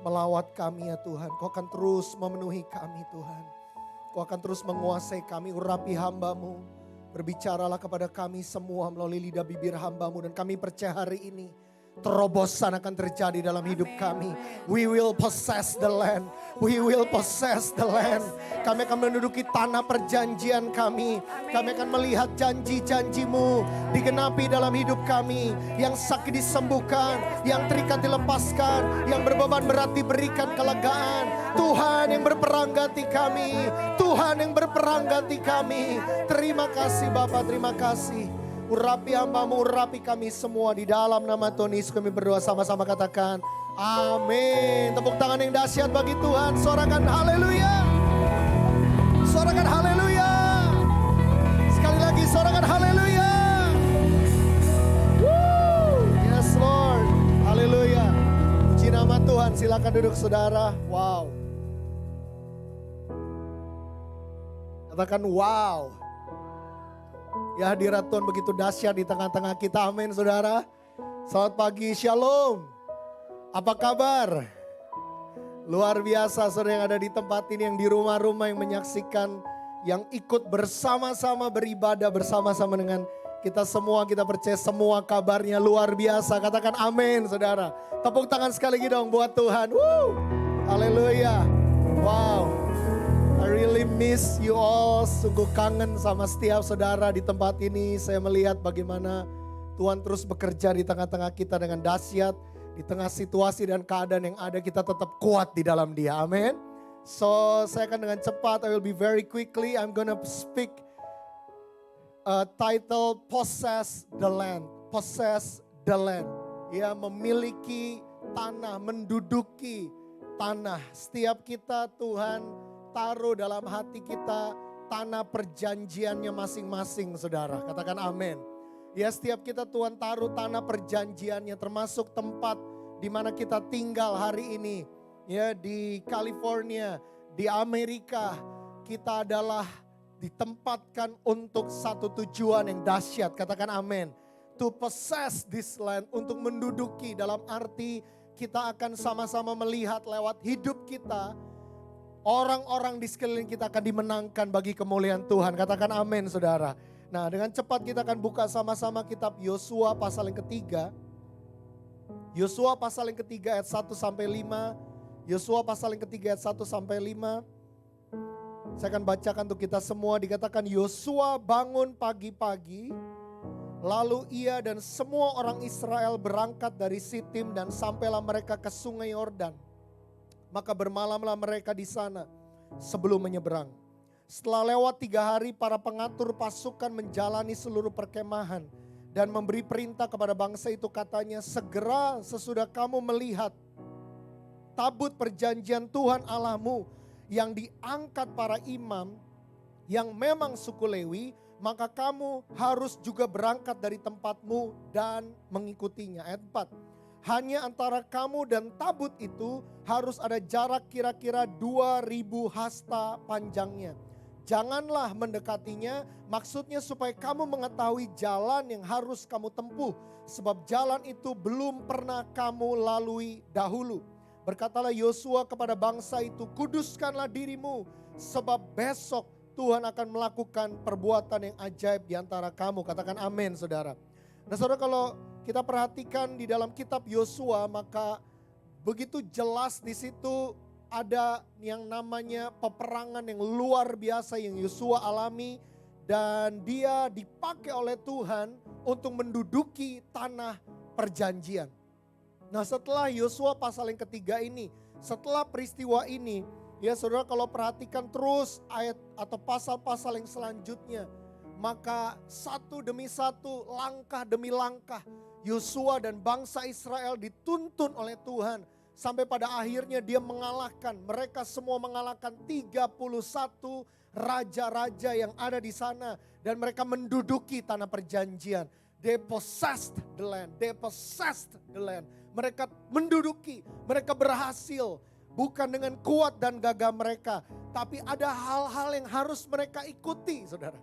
melawat kami ya Tuhan. Kau akan terus memenuhi kami Tuhan. Kau akan terus menguasai kami, urapi hamba-Mu. Berbicaralah kepada kami semua melalui lidah bibir hamba-Mu. Dan kami percaya hari ini terobosan akan terjadi dalam hidup kami. We will possess the land. We will possess the land. Kami akan menduduki tanah perjanjian kami. Kami akan melihat janji-janji-Mu digenapi dalam hidup kami. Yang sakit disembuhkan, yang terikat dilepaskan, yang berbeban berat diberikan kelegaan. Tuhan yang berperang ganti kami. Tuhan yang berperang ganti kami. Terima kasih Bapa, terima kasih. Urapi hamba-Mu, urapi kami semua di dalam nama Tuhan Yesus kami berdoa sama-sama katakan amin. Tepuk tangan yang dahsyat bagi Tuhan. Sorakan haleluya. Sorakan haleluya. Sekali lagi sorakan haleluya. Yes Lord. Haleluya. Puji nama Tuhan. Silakan duduk saudara. Wow. Katakan wow. Ya hadirat Tuhan begitu dahsyat di tengah-tengah kita. Amin saudara. Selamat pagi, shalom. Apa kabar? Luar biasa saudara yang ada di tempat ini, yang di rumah-rumah, yang menyaksikan, yang ikut bersama-sama beribadah bersama-sama dengan kita semua. Kita percaya semua kabarnya luar biasa. Katakan amin saudara. Tepuk tangan sekali lagi dong buat Tuhan. Haleluya. Wow. I really miss you all. Sungguh kangen sama setiap saudara di tempat ini. Saya melihat bagaimana Tuhan terus bekerja di tengah-tengah kita dengan dahsyat. Di tengah situasi dan keadaan yang ada, kita tetap kuat di dalam Dia. Amin. So, saya akan dengan cepat, I will be very quickly, I'm gonna speak title Possess the Land. Possess the Land. Ya, memiliki tanah, menduduki tanah. Setiap kita Tuhan taruh dalam hati kita tanah perjanjiannya masing-masing, saudara. Katakan amin. Ya, setiap kita Tuhan taruh tanah perjanjiannya, termasuk tempat di mana kita tinggal hari ini. Ya, di California, di Amerika, kita adalah ditempatkan untuk satu tujuan yang dahsyat. Katakan amin. To possess this land, untuk menduduki, dalam arti kita akan sama-sama melihat lewat hidup kita, orang-orang di sekeliling kita akan dimenangkan bagi kemuliaan Tuhan. Katakan amin, saudara. Nah, dengan cepat kita akan buka sama-sama kitab Yosua pasal yang ketiga. Yosua pasal yang ketiga ayat 1 sampai 5. Yosua pasal yang ketiga ayat 1 sampai 5. Saya akan bacakan untuk kita semua. Dikatakan Yosua bangun pagi-pagi, lalu ia dan semua orang Israel berangkat dari Sitim dan sampailah mereka ke sungai Yordan. Maka bermalamlah mereka di sana sebelum menyeberang. Setelah lewat 3 hari, para pengatur pasukan menjalani seluruh perkemahan dan memberi perintah kepada bangsa itu, katanya, segera sesudah kamu melihat tabut perjanjian Tuhan Allahmu yang diangkat para imam yang memang suku Lewi, maka kamu harus juga berangkat dari tempatmu dan mengikutinya. Ayat 4. Hanya antara kamu dan tabut itu harus ada jarak kira-kira 2000 hasta panjangnya. Janganlah mendekatinya, maksudnya supaya kamu mengetahui jalan yang harus kamu tempuh, sebab jalan itu belum pernah kamu lalui dahulu. Berkatalah Yosua kepada bangsa itu, kuduskanlah dirimu, sebab besok Tuhan akan melakukan perbuatan yang ajaib di antara kamu. Katakan amin, saudara. Nah, saudara, kalau kita perhatikan di dalam kitab Yosua, maka begitu jelas di situ ada yang namanya peperangan yang luar biasa yang Yosua alami, dan dia dipakai oleh Tuhan untuk menduduki tanah perjanjian. Nah, setelah Yosua pasal yang ketiga ini, setelah peristiwa ini, ya saudara, kalau perhatikan terus ayat atau pasal-pasal yang selanjutnya, maka satu demi satu, langkah demi langkah, Yosua dan bangsa Israel dituntun oleh Tuhan. Sampai pada akhirnya dia mengalahkan, mereka semua mengalahkan 31 raja-raja yang ada di sana. Dan mereka menduduki tanah perjanjian. They possessed the land, they possessed the land. Mereka menduduki, mereka berhasil. Bukan dengan kuat dan gagah mereka, tapi ada hal-hal yang harus mereka ikuti, saudara.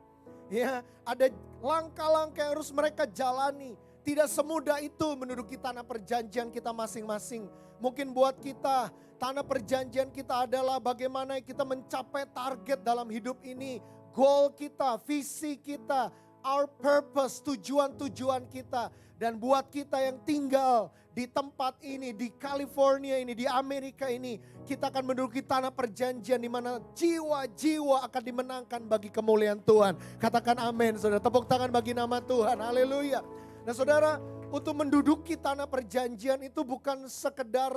Ya, ada langkah-langkah yang harus mereka jalani. Tidak semudah itu menduduki tanah perjanjian kita masing-masing. Mungkin buat kita, tanah perjanjian kita adalah bagaimana kita mencapai target dalam hidup ini. Goal kita, visi kita, our purpose, tujuan-tujuan kita. Dan buat kita yang tinggal di tempat ini, di California ini, di Amerika ini, kita akan menduduki tanah perjanjian di mana jiwa-jiwa akan dimenangkan bagi kemuliaan Tuhan. Katakan amin, saudara. Tepuk tangan bagi nama Tuhan. Haleluya. Nah, saudara, untuk menduduki tanah perjanjian itu bukan sekedar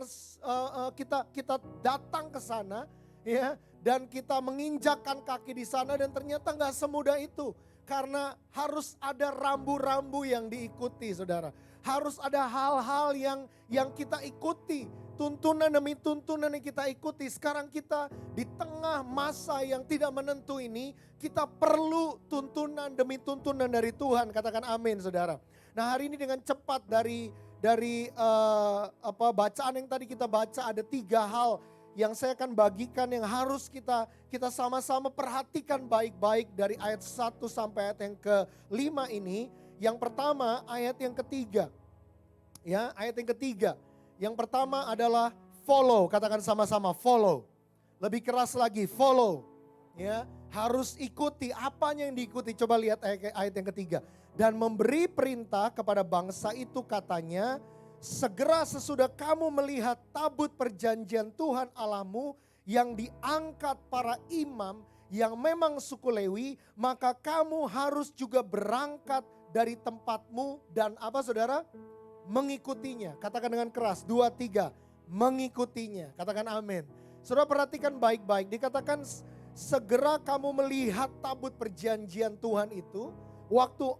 kita datang ke sana, ya, dan kita menginjakkan kaki di sana, dan ternyata nggak semudah itu. Karena harus ada rambu-rambu yang diikuti, saudara. Harus ada hal-hal yang kita ikuti. Tuntunan demi tuntunan yang kita ikuti. Sekarang kita di tengah masa yang tidak menentu ini, kita perlu tuntunan demi tuntunan dari Tuhan. Katakan amin, saudara. Nah, hari ini dengan cepat dari bacaan yang tadi kita baca, ada 3 hal yang saya akan bagikan yang harus kita sama-sama perhatikan baik-baik dari ayat 1 sampai ayat yang ke-5 ini. Yang pertama, ayat yang ketiga. Ya, ayat yang ketiga. Yang pertama adalah follow, katakan sama-sama follow. Lebih keras lagi, follow. Ya, harus ikuti. Apanya yang diikuti? Coba lihat ayat yang ketiga. Dan memberi perintah kepada bangsa itu, katanya, segera sesudah kamu melihat tabut perjanjian Tuhan Allahmu yang diangkat para imam yang memang suku Lewi, maka kamu harus juga berangkat dari tempatmu dan apa, saudara? mengikutinya. Katakan dengan keras, 2, 3, mengikutinya. Katakan amin. Saudara perhatikan baik-baik, dikatakan segera kamu melihat tabut perjanjian Tuhan itu. Waktu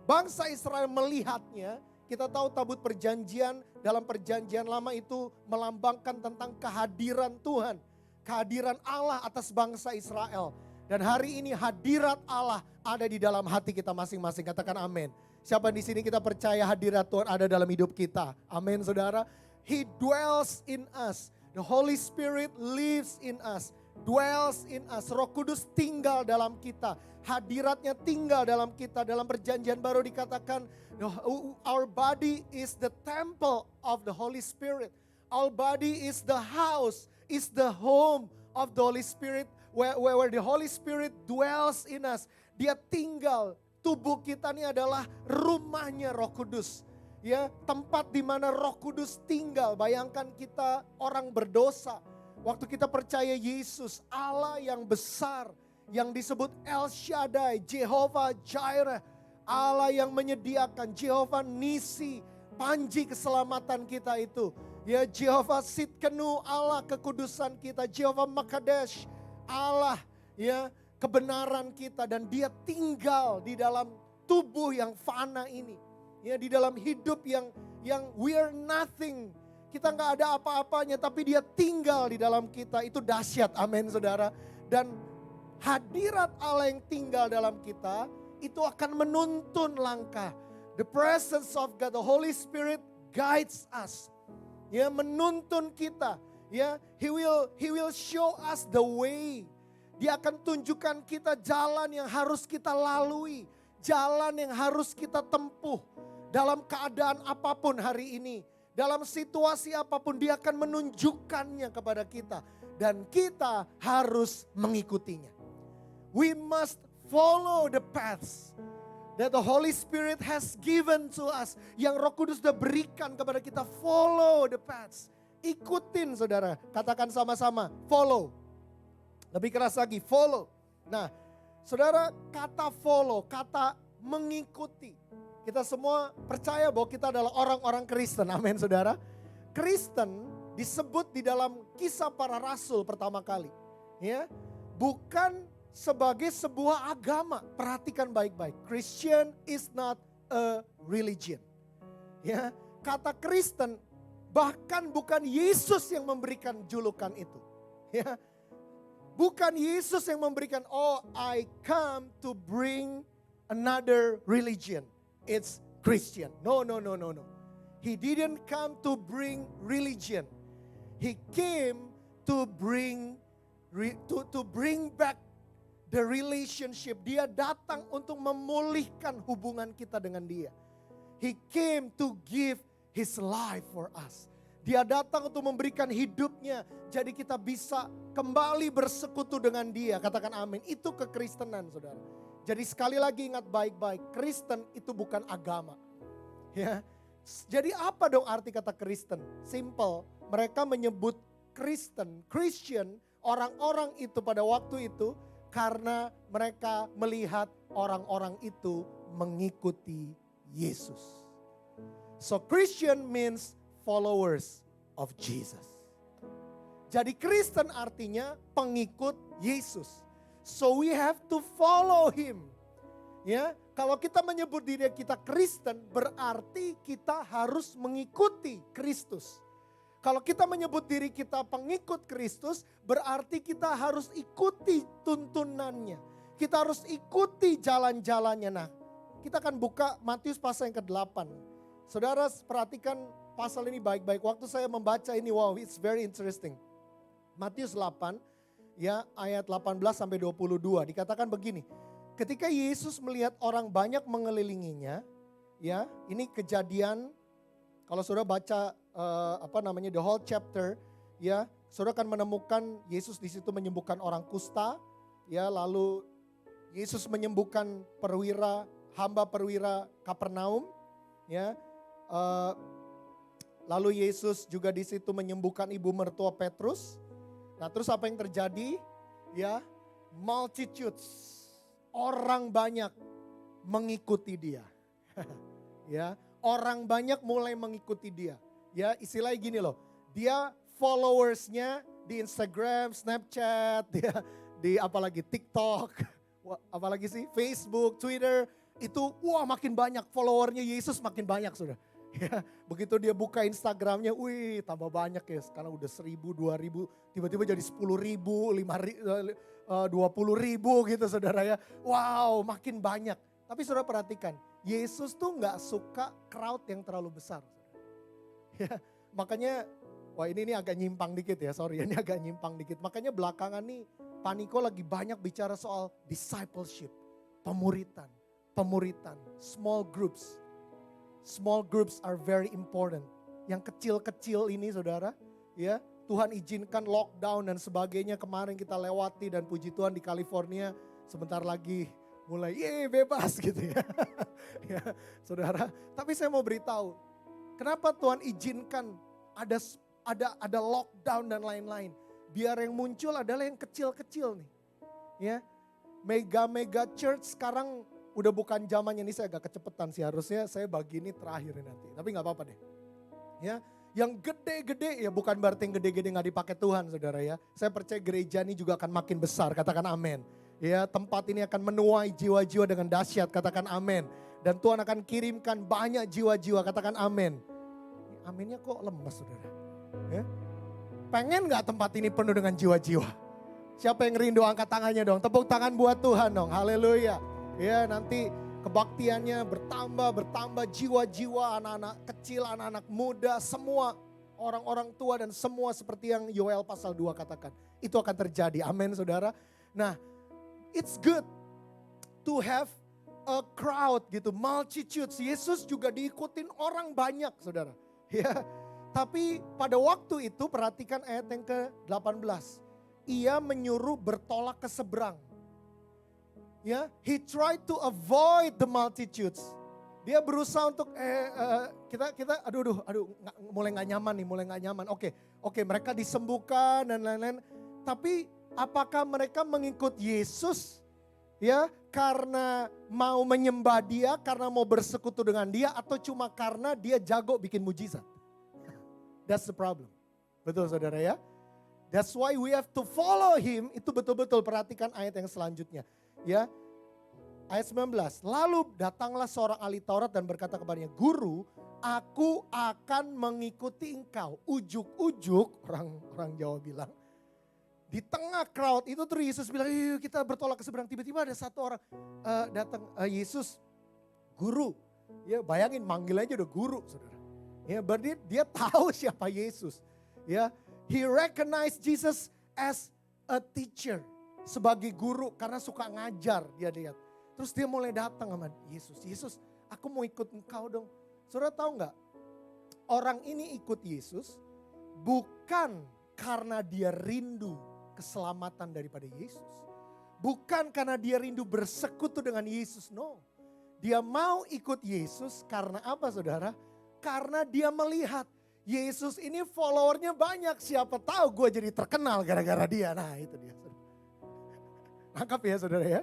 bangsa Israel melihatnya, kita tahu tabut perjanjian dalam perjanjian lama itu melambangkan tentang kehadiran Tuhan. Kehadiran Allah atas bangsa Israel. Dan hari ini hadirat Allah ada di dalam hati kita masing-masing. Katakan amin. Siapa di sini kita percaya hadirat Tuhan ada dalam hidup kita. Amin saudara. He dwells in us. The Holy Spirit lives in us. Dwells in us. Roh Kudus tinggal dalam kita. Hadiratnya tinggal dalam kita. Dalam perjanjian baru dikatakan our body is the temple of the Holy Spirit. Our body is the house, is the home of the Holy Spirit. Where the Holy Spirit dwells in us. Dia tinggal. Tubuh kita ini adalah rumahnya Roh Kudus. Ya, tempat di mana Roh Kudus tinggal. Bayangkan kita orang berdosa. Waktu kita percaya Yesus, Allah yang besar, yang disebut El Shaddai, Jehovah Jireh, Allah yang menyediakan, Jehovah Nisi, panji keselamatan kita itu. Ya, Jehovah Sidkenu, Allah kekudusan kita, Jehovah Makadesh, Allah ya kebenaran kita, dan dia tinggal di dalam tubuh yang fana ini. Ya, di dalam hidup yang we are nothing. Kita nggak ada apa-apanya, tapi dia tinggal di dalam kita. Itu dahsyat, amin saudara. Dan hadirat Allah yang tinggal dalam kita, itu akan menuntun langkah. The presence of God, the Holy Spirit guides us. Ya, menuntun kita. Ya, He will show us the way. Dia akan tunjukkan kita jalan yang harus kita lalui. Jalan yang harus kita tempuh. Dalam keadaan apapun hari ini. Dalam situasi apapun dia akan menunjukkannya kepada kita. Dan kita harus mengikutinya. We must follow the paths that the Holy Spirit has given to us. Yang Roh Kudus sudah berikan kepada kita. Follow the paths. Ikutin saudara, katakan sama-sama, follow. Lebih keras lagi, follow. Nah, saudara, kata follow, kata mengikuti. Kita semua percaya bahwa kita adalah orang-orang Kristen, amin saudara. Kristen disebut di dalam Kisah Para Rasul pertama kali. Ya, bukan sebagai sebuah agama, perhatikan baik-baik. Christian is not a religion. Ya, kata Kristen bahkan bukan Yesus yang memberikan julukan itu. Ya. Bukan Yesus yang memberikan, oh I come to bring another religion. It's Christian. No. He didn't come to bring religion. He came to bring back the relationship. Dia datang untuk memulihkan hubungan kita dengan dia. He came to give His life for us. Dia datang untuk memberikan hidupnya. Jadi kita bisa kembali bersekutu dengan dia. Katakan amin. Itu kekristenan saudara. Jadi sekali lagi ingat baik-baik. Kristen itu bukan agama. Ya. Jadi apa dong arti kata Kristen? Simple. Mereka menyebut Christian, orang-orang itu pada waktu itu. Karena mereka melihat orang-orang itu mengikuti Yesus. So Christian means followers of Jesus. Jadi Kristen artinya pengikut Yesus. So we have to follow Him. Ya, kalau kita menyebut diri kita Kristen berarti kita harus mengikuti Kristus. Kalau kita menyebut diri kita pengikut Kristus berarti kita harus ikuti tuntunannya. Kita harus ikuti jalan-jalannya. Nah, kita akan buka Matius pasal yang ke-8. Saudara perhatikan pasal ini baik-baik. Waktu saya membaca ini, wow, it's very interesting. Matius 8, ya ayat 18 sampai 22 dikatakan begini. Ketika Yesus melihat orang banyak mengelilinginya, ya ini kejadian. Kalau saudara baca the whole chapter, ya saudara akan menemukan Yesus di situ menyembuhkan orang kusta, ya lalu Yesus menyembuhkan hamba perwira Kapernaum, ya. Lalu Yesus juga di situ menyembuhkan ibu mertua Petrus. Nah, terus apa yang terjadi? Ya, multitudes, orang banyak mengikuti dia. Ya, orang banyak mulai mengikuti dia. Ya, istilahnya gini loh. Dia followersnya di Instagram, Snapchat, dia di apalagi TikTok, apalagi sih Facebook, Twitter, itu wah makin banyak followernya Yesus makin banyak sudah. Ya, begitu dia buka Instagramnya, wih tambah banyak ya. Sekarang udah 1.000, 2.000, tiba-tiba jadi 10.000, 20.000 gitu saudara ya. Wow makin banyak. Tapi saudara perhatikan, Yesus tuh gak suka crowd yang terlalu besar. Ya, makanya, wah ini agak nyimpang dikit ya, sorry ini agak nyimpang dikit. Makanya belakangan nih Paniko lagi banyak bicara soal discipleship, pemuritan, small groups. Small groups are very important. Yang kecil-kecil ini saudara, ya Tuhan izinkan lockdown dan sebagainya kemarin kita lewati dan puji Tuhan di California sebentar lagi mulai bebas gitu ya. Ya, saudara, tapi saya mau beritahu, kenapa Tuhan izinkan ada lockdown dan lain-lain? Biar yang muncul adalah yang kecil-kecil nih. Ya. Mega church sekarang udah bukan zamannya, ini saya agak kecepetan sih, harusnya saya bagi ini terakhir nanti. Tapi gak apa-apa deh. Ya, yang gede-gede ya bukan berarti yang gede-gede gak dipakai Tuhan saudara ya. Saya percaya gereja ini juga akan makin besar, katakan amin. Ya, tempat ini akan menuai jiwa-jiwa dengan dahsyat, katakan amin. Dan Tuhan akan kirimkan banyak jiwa-jiwa, katakan amin. Aminnya kok lemes saudara. Ya. Pengen gak tempat ini penuh dengan jiwa-jiwa? Siapa yang rindu angkat tangannya dong. Tepuk tangan buat Tuhan dong, haleluya. Ya nanti kebaktiannya bertambah jiwa-jiwa anak-anak kecil, anak-anak muda, semua orang-orang tua dan semua seperti yang Yoel pasal 2 katakan. Itu akan terjadi, amin saudara. Nah it's good to have a crowd gitu, multitudes. Yesus juga diikutin orang banyak saudara. Ya, tapi pada waktu itu perhatikan ayat yang ke-18. Ia menyuruh bertolak ke seberang. Ya, he tried to avoid the multitudes. Dia berusaha untuk kita mulai nggak nyaman. Oke, mereka disembuhkan dan lain-lain. Tapi apakah mereka mengikut Yesus ya karena mau menyembah dia, karena mau bersekutu dengan dia, atau cuma karena dia jago bikin mujizat? That's the problem. Betul saudara ya? That's why we have to follow him. Itu betul-betul perhatikan ayat yang selanjutnya. Ya, ayat 19. Lalu datanglah seorang ahli Taurat dan berkata kepadanya, Guru, aku akan mengikuti engkau. Ujuk-ujuk, orang Jawa bilang. Di tengah crowd itu terus Yesus bilang, yuk kita bertolak ke seberang. Tiba-tiba ada satu orang datang, Yesus, Guru. Ya bayangin manggil aja udah guru saudara. Ya berarti dia tahu siapa Yesus. Ya, he recognized Jesus as a teacher. Sebagai guru karena suka ngajar dia lihat. Terus dia mulai datang sama Yesus. Yesus, aku mau ikut engkau dong. Saudara tahu nggak? Orang ini ikut Yesus bukan karena dia rindu keselamatan daripada Yesus. Bukan karena dia rindu bersekutu dengan Yesus, no. Dia mau ikut Yesus karena apa saudara? Karena dia melihat Yesus ini followernya banyak. Siapa tahu gue jadi terkenal gara-gara dia. Nah itu dia. Tangkap ya saudara ya.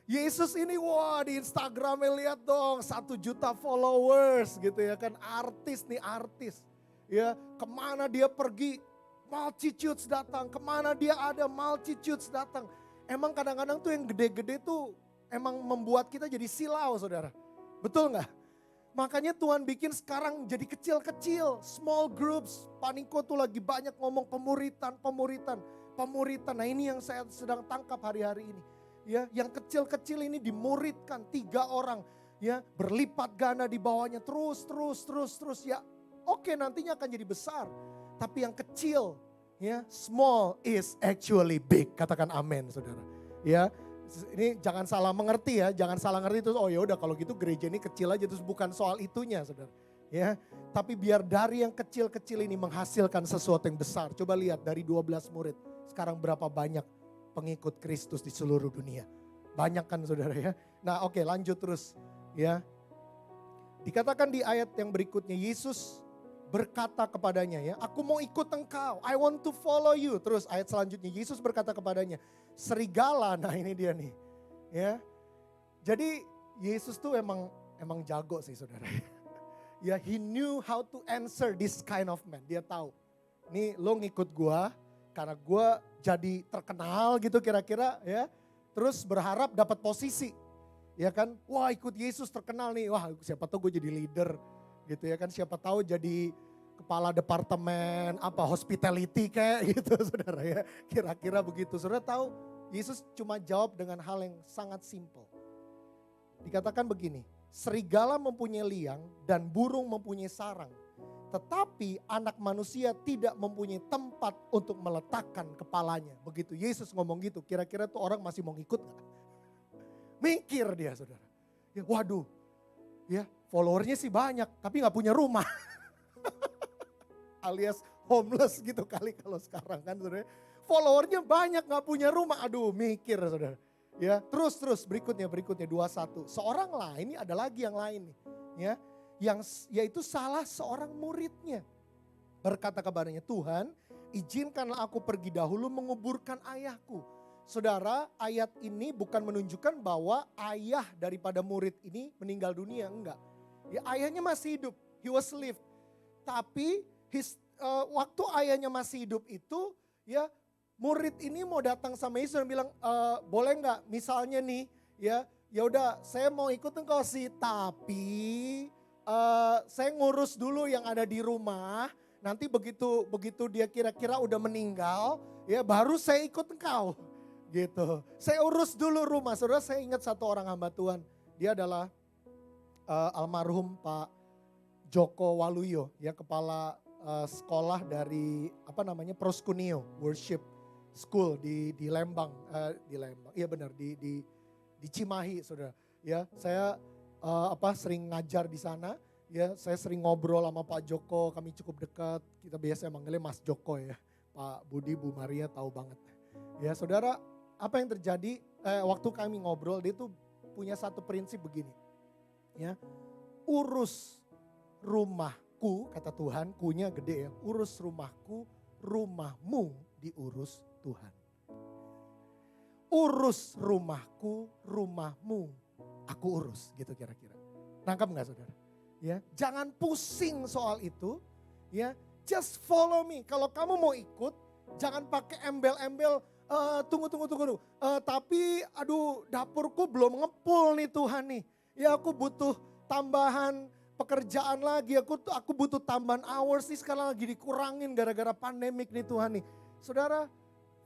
Yesus ini wah di Instagramnya lihat dong 1 juta followers gitu ya kan. Artis nih artis. Ya kemana dia pergi multitudes datang. Kemana dia ada multitudes datang. Emang kadang-kadang tuh yang gede-gede tuh emang membuat kita jadi silau saudara. Betul gak? Makanya Tuhan bikin sekarang jadi kecil-kecil. Small groups. Paniko tuh lagi banyak ngomong pemuritan. Nah ini yang saya sedang tangkap hari-hari ini. Ya, yang kecil-kecil ini dimuridkan 3 orang. Ya, berlipat ganda di bawahnya terus ya. Oke, nantinya akan jadi besar. Tapi yang kecil, ya, small is actually big. Katakan amin, saudara. Ya, ini jangan salah mengerti ya, jangan salah ngerti terus. Oh ya udah kalau gitu gereja ini kecil aja terus bukan soal itunya, saudara. Ya, tapi biar dari yang kecil-kecil ini menghasilkan sesuatu yang besar. Coba lihat dari 12 murid. Sekarang berapa banyak pengikut Kristus di seluruh dunia. Banyak kan saudara ya. Nah oke lanjut terus ya. Dikatakan di ayat yang berikutnya Yesus berkata kepadanya ya. Aku mau ikut engkau. I want to follow you. Terus ayat selanjutnya Yesus berkata kepadanya. Serigala, nah ini dia nih. Ya. Jadi Yesus tuh emang jago sih saudara. Ya, he knew how to answer this kind of man. Dia tahu, nih lo ngikut gua karena gua jadi terkenal gitu kira-kira ya. Terus berharap dapat posisi. Ya kan, wah ikut Yesus terkenal nih. Wah siapa tahu gue jadi leader gitu ya kan. Siapa tahu jadi kepala departemen apa hospitality kayak gitu saudara ya. Kira-kira begitu. Saudara tahu Yesus cuma jawab dengan hal yang sangat simple. Dikatakan begini, serigala mempunyai liang dan burung mempunyai sarang. Tetapi anak manusia tidak mempunyai tempat untuk meletakkan kepalanya. Begitu Yesus ngomong gitu, kira-kira tuh orang masih mau ngikut gak? Mikir dia saudara. Ya, waduh, ya followernya sih banyak tapi gak punya rumah. Alias homeless gitu kali kalau sekarang kan saudara. Followernya banyak gak punya rumah, aduh mikir saudara. Ya terus berikutnya 21. Seorang lain, ini ada lagi yang lain nih. Ya, yaitu salah seorang muridnya. Berkata kabarnya, Tuhan izinkanlah aku pergi dahulu menguburkan ayahku. Saudara, ayat ini bukan menunjukkan bahwa ayah daripada murid ini meninggal dunia, enggak. Ya, ayahnya masih hidup, he was lived. Tapi waktu ayahnya masih hidup itu, ya murid ini mau datang sama Yesus dan bilang, boleh enggak misalnya nih, ya udah saya mau ikut engkau sih, tapi saya ngurus dulu yang ada di rumah. Nanti begitu dia kira-kira udah meninggal, ya baru saya ikut engkau. Gitu. Saya urus dulu rumah. Saudara, saya ingat satu orang hamba Tuhan. Dia adalah almarhum Pak Joko Waluyo, ya kepala sekolah dari Proskuneo Worship School di Lembang, iya benar di Cimahi, saudara. Ya, saya sering ngajar di sana. Ya, saya sering ngobrol sama Pak Joko, kami cukup dekat. Kita biasa manggilnya Mas Joko ya. Pak Budi, Bu Maria tahu banget. Ya, saudara, apa yang terjadi waktu kami ngobrol, dia tuh punya satu prinsip begini. Ya, urus rumahku, kata Tuhan, kunya gede ya. Urus rumahku, rumahmu diurus Tuhan. Urus rumahku, rumahmu aku urus, gitu kira-kira. Nangkap gak saudara? Ya, jangan pusing soal itu, ya. Just follow me. Kalau kamu mau ikut, jangan pakai embel-embel. Tunggu. Tapi aduh, dapurku belum ngepul nih Tuhan nih. Ya aku butuh tambahan pekerjaan lagi. Aku butuh tambahan hours nih, sekarang lagi dikurangin gara-gara pandemik nih Tuhan nih. Saudara,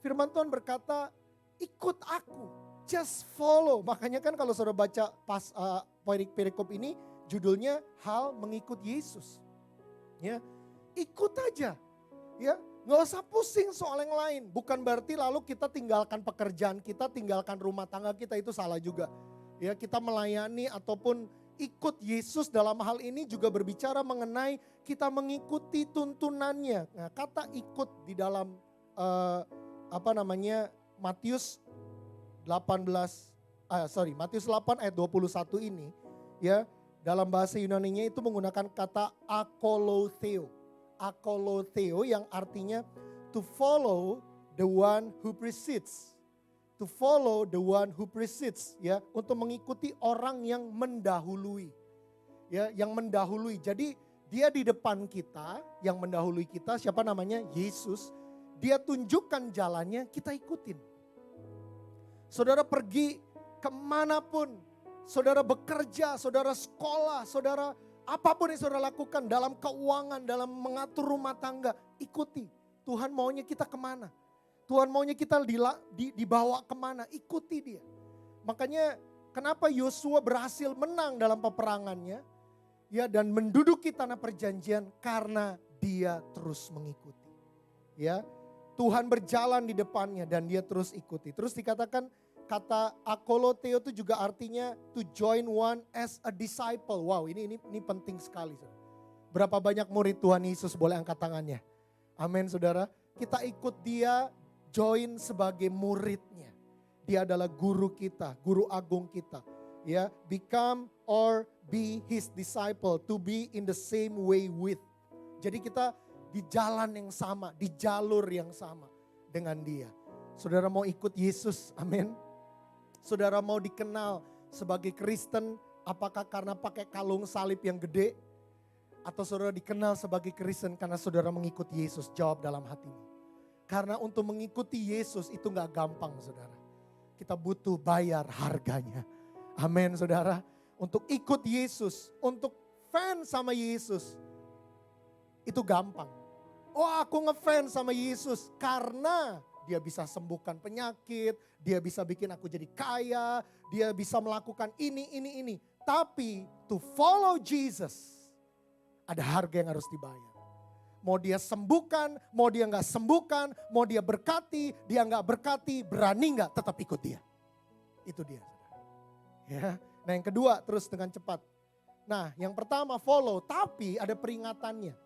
firman Tuhan berkata, ikut aku. Just follow. Makanya kan kalau saudara baca pas perikop ini, judulnya hal mengikut Yesus. Ya, ikut aja. Ya, nggak usah pusing soal yang lain. Bukan berarti lalu kita tinggalkan pekerjaan kita, tinggalkan rumah tangga kita, itu salah juga. Ya, kita melayani ataupun ikut Yesus dalam hal ini juga berbicara mengenai kita mengikuti tuntunannya. Nah, kata ikut di dalam Matius 8 ayat 21 ini, ya, dalam bahasa Yunaninya itu menggunakan kata akolotheo. Akolotheo yang artinya to follow the one who precedes. To follow the one who precedes, ya, untuk mengikuti orang yang mendahului. Ya, yang mendahului. Jadi dia di depan kita, yang mendahului kita, siapa namanya? Yesus. Dia tunjukkan jalannya, kita ikutin. Saudara pergi kemanapun, saudara bekerja, saudara sekolah, saudara apapun yang saudara lakukan dalam keuangan, dalam mengatur rumah tangga, ikuti. Tuhan maunya kita kemana? Tuhan maunya kita dibawa kemana? Ikuti dia. Makanya kenapa Yosua berhasil menang dalam peperangannya, ya, dan menduduki tanah perjanjian karena dia terus mengikuti. Ya, Tuhan berjalan di depannya dan dia terus ikuti. Terus dikatakan kata akoloteo itu juga artinya to join one as a disciple. Wow, ini penting sekali. Berapa banyak murid Tuhan Yesus boleh angkat tangannya? Amin saudara. Kita ikut dia, join sebagai muridnya. Dia adalah guru kita, guru agung kita. Ya, become or be his disciple, to be in the same way with. Jadi kita di jalan yang sama, di jalur yang sama dengan dia. Saudara mau ikut Yesus, amin. Saudara mau dikenal sebagai Kristen, apakah karena pakai kalung salib yang gede? Atau saudara dikenal sebagai Kristen karena saudara mengikuti Yesus? Jawab dalam hatimu. Karena untuk mengikuti Yesus itu gak gampang saudara. Kita butuh bayar harganya. Amin saudara. Untuk ikut Yesus, untuk fans sama Yesus, itu gampang. Oh aku ngefans sama Yesus karena dia bisa sembuhkan penyakit, dia bisa bikin aku jadi kaya, dia bisa melakukan ini. Tapi to follow Jesus, ada harga yang harus dibayar. Mau dia sembuhkan, mau dia nggak sembuhkan, mau dia berkati, dia nggak berkati, berani nggak tetap ikut dia. Itu dia. Ya. Nah yang kedua terus dengan cepat. Nah yang pertama follow, tapi ada peringatannya.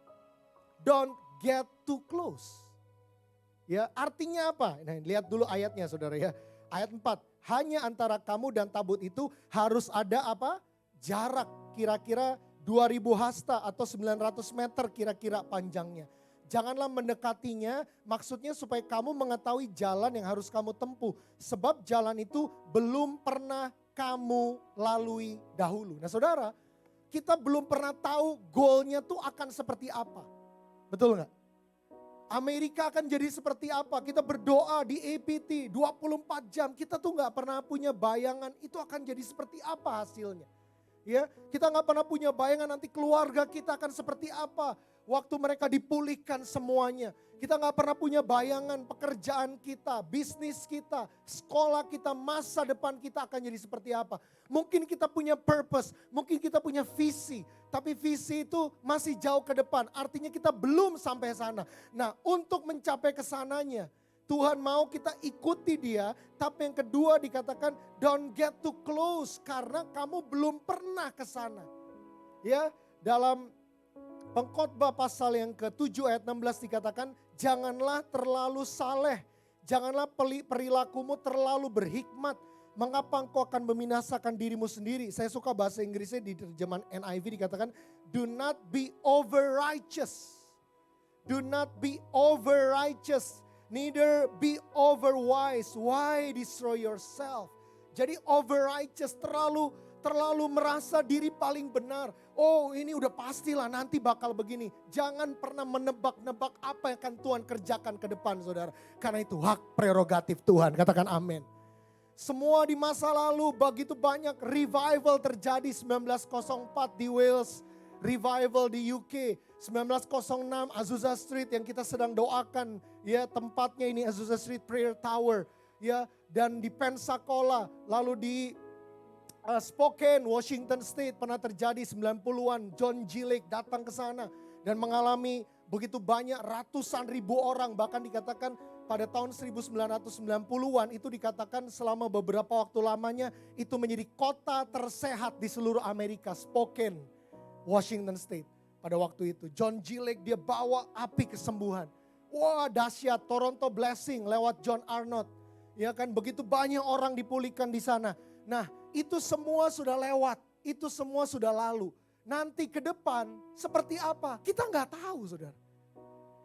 Don't get too close. Ya artinya apa? Nah lihat dulu ayatnya saudara ya. Ayat 4, hanya antara kamu dan tabut itu harus ada apa? Jarak kira-kira 2000 hasta atau 900 meter kira-kira panjangnya. Janganlah mendekatinya, maksudnya supaya kamu mengetahui jalan yang harus kamu tempuh. Sebab jalan itu belum pernah kamu lalui dahulu. Nah saudara, kita belum pernah tahu goalnya tuh akan seperti apa. Betul gak? Amerika akan jadi seperti apa? Kita berdoa di APT 24 jam, kita tuh gak pernah punya bayangan itu akan jadi seperti apa hasilnya. Ya, kita nggak pernah punya bayangan nanti keluarga kita akan seperti apa waktu mereka dipulihkan semuanya. Kita nggak pernah punya bayangan pekerjaan kita, bisnis kita, sekolah kita, masa depan kita akan jadi seperti apa. Mungkin kita punya purpose, mungkin kita punya visi, tapi visi itu masih jauh ke depan. Artinya kita belum sampai sana. Nah, untuk mencapai ke sananya, Tuhan mau kita ikuti dia, tapi yang kedua dikatakan don't get too close karena kamu belum pernah ke sana. Ya, dalam Pengkhotbah pasal yang ke-7 ayat 16 dikatakan janganlah terlalu saleh, janganlah perilakumu terlalu berhikmat. Mengapa engkau akan membinasakan dirimu sendiri? Saya suka bahasa Inggrisnya di terjemahan NIV dikatakan do not be over righteous. Do not be over righteous. Neither be over wise. Why destroy yourself? Jadi over righteous, terlalu merasa diri paling benar. Oh ini udah pastilah nanti bakal begini. Jangan pernah menebak-nebak apa yang akan Tuhan kerjakan ke depan saudara. Karena itu hak prerogatif Tuhan. Katakan amin. Semua di masa lalu begitu banyak revival terjadi 1904 di Wales. Revival di UK 1906 Azusa Street yang kita sedang doakan ya tempatnya ini Azusa Street Prayer Tower ya dan di Pensacola lalu di Spokane Washington State pernah terjadi 90-an John G. Lake datang ke sana dan mengalami begitu banyak ratusan ribu orang bahkan dikatakan pada tahun 1990-an itu dikatakan selama beberapa waktu lamanya itu menjadi kota tersehat di seluruh Amerika Spokane Washington State pada waktu itu. John G. Lake dia bawa api kesembuhan. Wah dahsyat Toronto Blessing lewat John Arnott. Ya kan begitu banyak orang dipulihkan di sana. Nah itu semua sudah lewat. Itu semua sudah lalu. Nanti ke depan seperti apa? Kita nggak tahu saudara.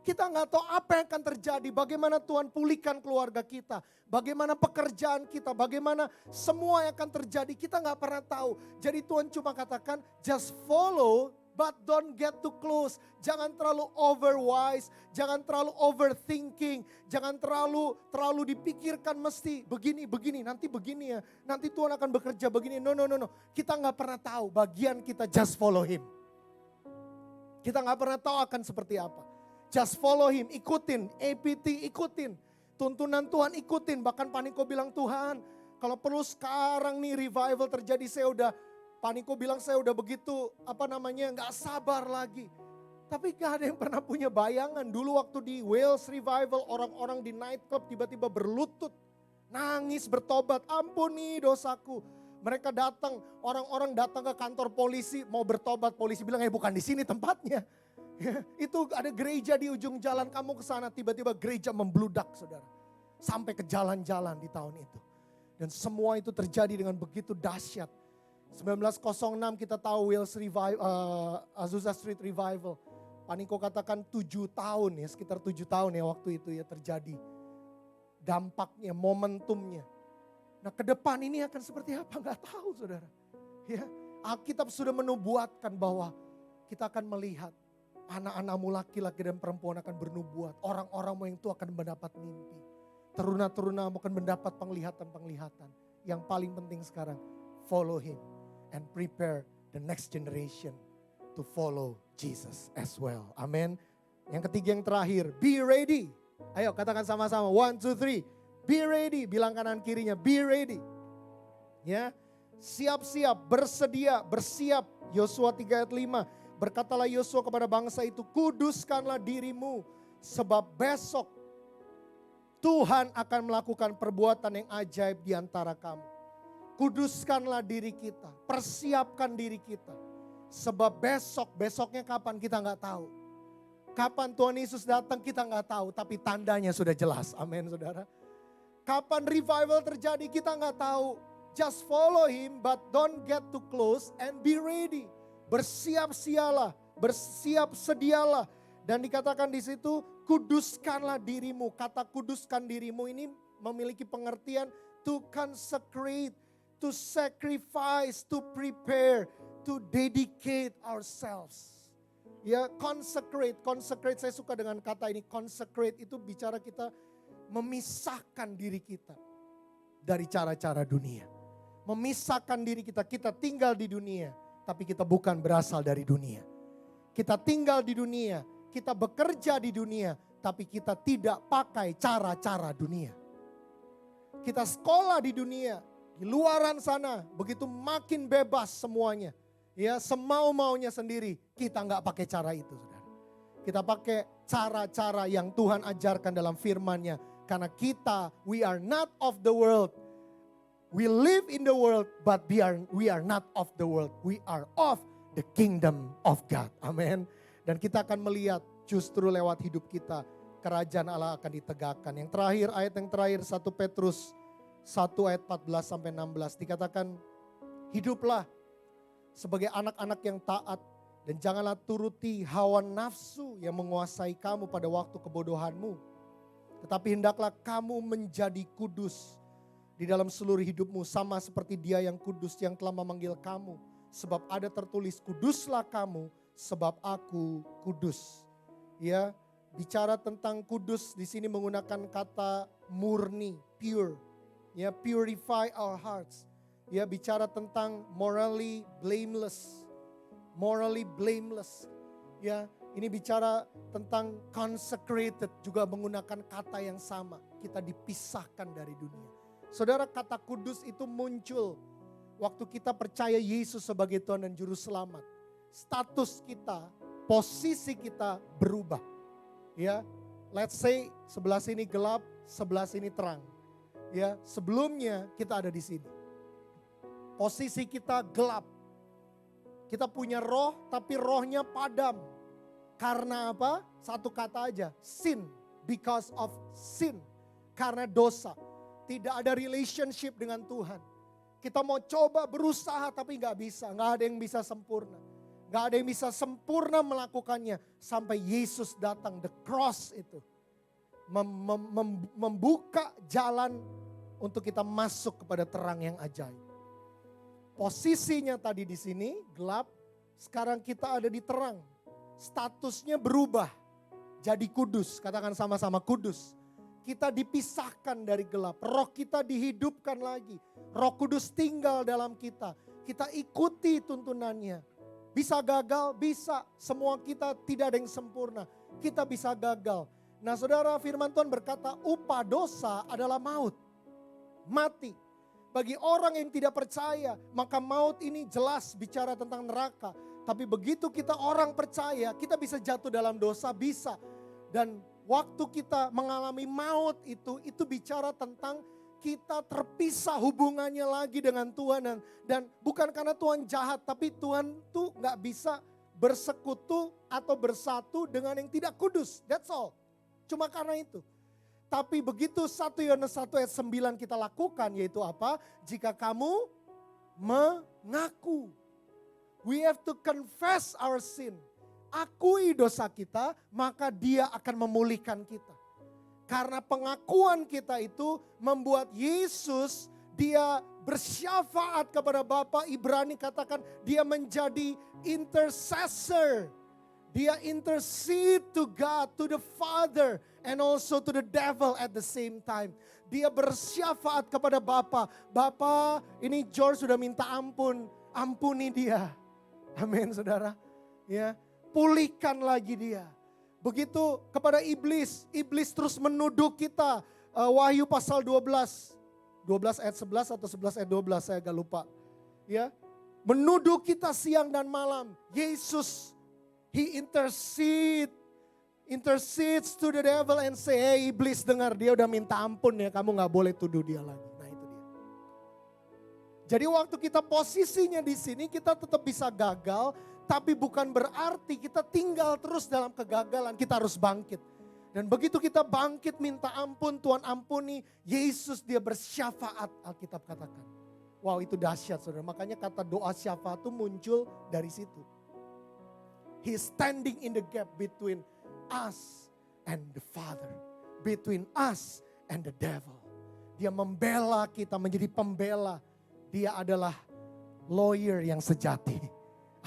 Kita nggak tahu apa yang akan terjadi. Bagaimana Tuhan pulihkan keluarga kita. Bagaimana pekerjaan kita. Bagaimana semua yang akan terjadi. Kita nggak pernah tahu. Jadi Tuhan cuma katakan just follow but don't get too close. Jangan terlalu overwise. Jangan terlalu overthinking. Jangan terlalu dipikirkan mesti begini. Nanti begini ya. Nanti Tuhan akan bekerja begini. No. Kita nggak pernah tahu. Bagian kita just follow Him. Kita nggak pernah tahu akan seperti apa. Just follow Him, ikutin, APT ikutin. Tuntunan Tuhan ikutin, bahkan Paniko bilang Tuhan kalau perlu sekarang nih revival terjadi Paniko bilang saya udah begitu gak sabar lagi. Tapi gak ada yang pernah punya bayangan. Dulu waktu di Wales revival orang-orang di nightclub tiba-tiba berlutut. Nangis bertobat, ampuni dosaku. Mereka datang, orang-orang datang ke kantor polisi mau bertobat. Polisi bilang bukan di sini tempatnya. Ya, itu ada gereja di ujung jalan kamu ke sana tiba-tiba gereja membludak saudara. Sampai ke jalan-jalan di tahun itu. Dan semua itu terjadi dengan begitu dahsyat. 1906 kita tahu Wales Azusa Street Revival. Paniko katakan 7 tahun ya, sekitar 7 tahun ya waktu itu ya terjadi. Dampaknya, momentumnya. Nah ke depan ini akan seperti apa? Gak tahu saudara. Ya, Alkitab sudah menubuatkan bahwa kita akan melihat anak-anakmu laki-laki dan perempuan akan bernubuat. Orang-orangmu yang itu akan mendapat mimpi. Teruna-terunamu akan mendapat penglihatan-penglihatan. Yang paling penting sekarang, follow him and prepare the next generation to follow Jesus as well. Amin. Yang ketiga, yang terakhir, be ready. Ayo katakan sama-sama, 1, 2, 3. Be ready, bilang kanan kirinya, be ready. Ya, siap-siap, bersedia, bersiap. Yosua 3 ayat 5. Berkatalah Yosua kepada bangsa itu, kuduskanlah dirimu, sebab besok Tuhan akan melakukan perbuatan yang ajaib di antara kamu. Kuduskanlah diri kita, persiapkan diri kita. Sebab besoknya kapan kita nggak tahu. Kapan Tuhan Yesus datang kita nggak tahu, tapi tandanya sudah jelas. Amin saudara. Kapan revival terjadi kita nggak tahu. Just follow him, but don't get too close and be ready. Bersiap-sialah, bersiap sedialah. Dan dikatakan di situ, kuduskanlah dirimu. Kata kuduskan dirimu ini memiliki pengertian to consecrate, to sacrifice, to prepare, to dedicate ourselves. Ya, consecrate saya suka dengan kata ini. Consecrate itu bicara kita memisahkan diri kita dari cara-cara dunia. Memisahkan diri kita tinggal di dunia, tapi kita bukan berasal dari dunia. Kita tinggal di dunia, kita bekerja di dunia, tapi kita tidak pakai cara-cara dunia. Kita sekolah di dunia, di luaran sana, begitu makin bebas semuanya. Ya, semau-maunya sendiri, kita nggak pakai cara itu, saudara. Kita pakai cara-cara yang Tuhan ajarkan dalam firman-Nya. Karena kita, we are not of the world. We live in the world, but we are not of the world. We are of the kingdom of God. Amin. Dan kita akan melihat justru lewat hidup kita, kerajaan Allah akan ditegakkan. Yang terakhir, ayat yang terakhir 1 Petrus 1 ayat 14-16 dikatakan, hiduplah sebagai anak-anak yang taat dan janganlah turuti hawa nafsu yang menguasai kamu pada waktu kebodohanmu. Tetapi hendaklah kamu menjadi kudus di dalam seluruh hidupmu, sama seperti Dia yang kudus yang telah memanggil kamu. Sebab ada tertulis, kuduslah kamu sebab aku kudus. Ya, bicara tentang kudus di sini menggunakan kata murni, pure. Ya, purify our hearts. Ya, bicara tentang morally blameless. Morally blameless. Ya, ini bicara tentang consecrated, juga menggunakan kata yang sama. Kita dipisahkan dari dunia. Saudara, kata kudus itu muncul waktu kita percaya Yesus sebagai Tuhan dan Juru Selamat. Status kita, posisi kita berubah. Ya, let's say sebelah sini gelap, sebelah sini terang. Ya, sebelumnya kita ada di sini. Posisi kita gelap. Kita punya roh, tapi rohnya padam. Karena apa? Satu kata aja, sin. Because of sin. Karena dosa. Tidak ada relationship dengan Tuhan. Kita mau coba berusaha tapi gak bisa. Gak ada yang bisa sempurna. Gak ada yang bisa sempurna melakukannya. Sampai Yesus datang, the cross itu. Membuka jalan untuk kita masuk kepada terang yang ajaib. Posisinya tadi di sini gelap, sekarang kita ada di terang. Statusnya berubah jadi kudus. Katakan sama-sama, kudus. Kita dipisahkan dari gelap. Roh kita dihidupkan lagi. Roh Kudus tinggal dalam kita. Kita ikuti tuntunannya. Bisa gagal? Bisa. Semua kita tidak ada yang sempurna. Kita bisa gagal. Nah saudara, firman Tuhan berkata upah dosa adalah maut. Mati. Bagi orang yang tidak percaya, maka maut ini jelas bicara tentang neraka. Tapi begitu kita orang percaya, kita bisa jatuh dalam dosa, bisa. Dan waktu kita mengalami maut itu bicara tentang kita terpisah hubungannya lagi dengan Tuhan. Dan bukan karena Tuhan jahat, tapi Tuhan tuh gak bisa bersekutu atau bersatu dengan yang tidak kudus. That's all. Cuma karena itu. Tapi begitu 1 Yohanes 1 ayat 9 kita lakukan, yaitu apa? Jika kamu mengaku. We have to confess our sin. Akui dosa kita, maka Dia akan memulihkan kita. Karena pengakuan kita itu membuat Yesus, Dia bersyafaat kepada Bapa. Ibrani katakan dia menjadi intercessor. Dia intercede to God, to the Father, and also to the devil at the same time. Dia bersyafaat kepada Bapa. Bapa, ini George sudah minta ampun, ampuni dia. Amin, saudara. Ya, pulihkan lagi dia. Begitu kepada iblis, iblis terus menuduh kita. Wahyu pasal 12 ayat 11 atau 11 ayat 12, saya agak lupa. Ya, menuduh kita siang dan malam. Yesus, He intercedes to the devil and say, hey iblis, dengar, dia udah minta ampun ya, kamu gak boleh tuduh dia lagi. Nah itu dia. Jadi waktu kita posisinya di sini, kita tetap bisa gagal, tapi bukan berarti kita tinggal terus dalam kegagalan, kita harus bangkit. Dan begitu kita bangkit minta ampun, Tuhan ampuni, Yesus dia bersyafaat, Alkitab katakan. Wow, itu dahsyat saudara, makanya kata doa syafaat itu muncul dari situ. He's standing in the gap between us and the Father. Between us and the devil. Dia membela kita menjadi pembela. Dia adalah lawyer yang sejati.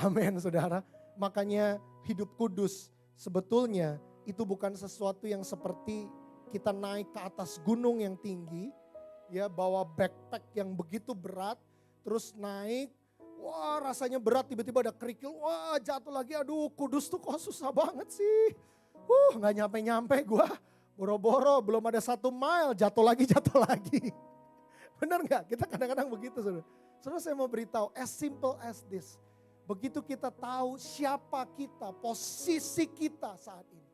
Amin saudara. Makanya hidup kudus sebetulnya itu bukan sesuatu yang seperti kita naik ke atas gunung yang tinggi. Ya, bawa backpack yang begitu berat. Terus naik. Wah rasanya berat, tiba-tiba ada kerikil, wah jatuh lagi, aduh kudus tuh kok susah banget sih. Gak nyampe-nyampe gue, boro-boro belum ada 1 mile, jatuh lagi. Benar gak? Kita kadang-kadang begitu saudara. Saudara saya mau beritahu, as simple as this. Begitu kita tahu siapa kita, posisi kita saat ini.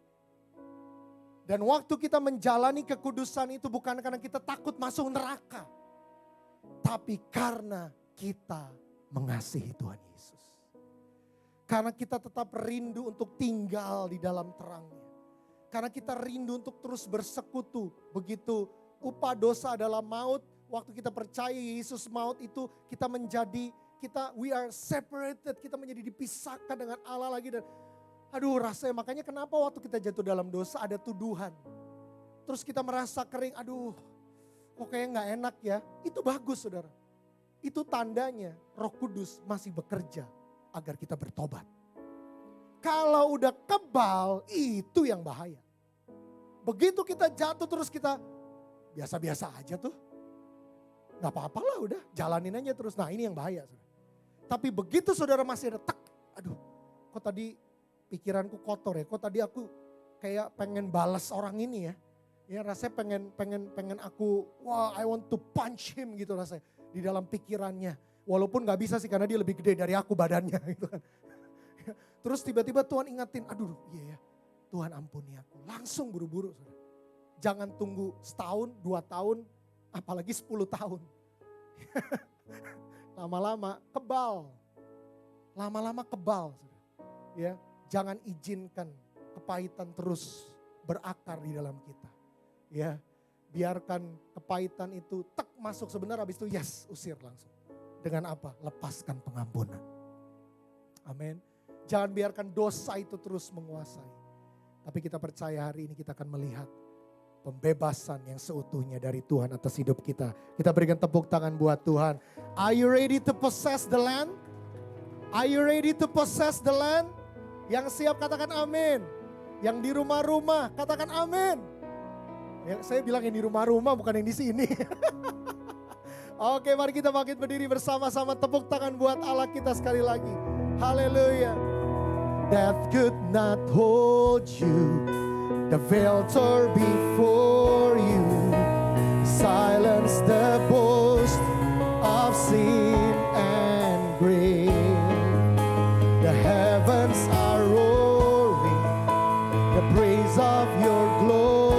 Dan waktu kita menjalani kekudusan itu bukan karena kita takut masuk neraka. Tapi karena kita mengasihi Tuhan Yesus. Karena kita tetap rindu untuk tinggal di dalam terangnya. Karena kita rindu untuk terus bersekutu. Begitu upah dosa adalah maut. Waktu kita percaya Yesus maut itu kita menjadi, we are separated. Kita menjadi dipisahkan dengan Allah lagi. Dan aduh rasanya makanya kenapa waktu kita jatuh dalam dosa ada tuduhan. Terus kita merasa kering, aduh kok kayaknya gak enak ya. Itu bagus saudara. Itu tandanya Roh Kudus masih bekerja agar kita bertobat. Kalau udah kebal, itu yang bahaya. Begitu kita jatuh terus kita biasa-biasa aja tuh. Gak apa-apa lah udah, jalanin aja terus. Nah ini yang bahaya. Tapi begitu saudara masih ada aduh kok tadi pikiranku kotor ya. Kok tadi aku kayak pengen balas orang ini ya. Ya rasanya pengen aku, wah I want to punch him gitu rasanya. Di dalam pikirannya. Walaupun gak bisa sih karena dia lebih gede dari aku badannya gitu kan. Terus tiba-tiba Tuhan ingatin, aduh iya ya Tuhan ampuni aku. Langsung buru-buru. Jangan tunggu setahun, 2 tahun, apalagi 10 tahun. Lama-lama kebal. Lama-lama kebal. Ya, jangan izinkan kepahitan terus berakar di dalam kita. Ya. Biarkan kepahitan itu masuk sebentar, habis itu yes usir langsung. Dengan apa? Lepaskan pengampunan. Amin. Jangan biarkan dosa itu terus menguasai. Tapi kita percaya hari ini kita akan melihat pembebasan yang seutuhnya dari Tuhan atas hidup kita. Kita berikan tepuk tangan buat Tuhan. Are you ready to possess the land? Are you ready to possess the land? Yang siap katakan amin. Yang di rumah-rumah katakan amin. Ya, saya bilang yang di rumah-rumah bukan yang di sini. Oke, mari kita bangkit berdiri bersama-sama, tepuk tangan buat Allah kita sekali lagi. Haleluya. Death could not hold you. The veil tore before you. Silence the boast of sin and grave. The heavens are roaring. The praise of your glory.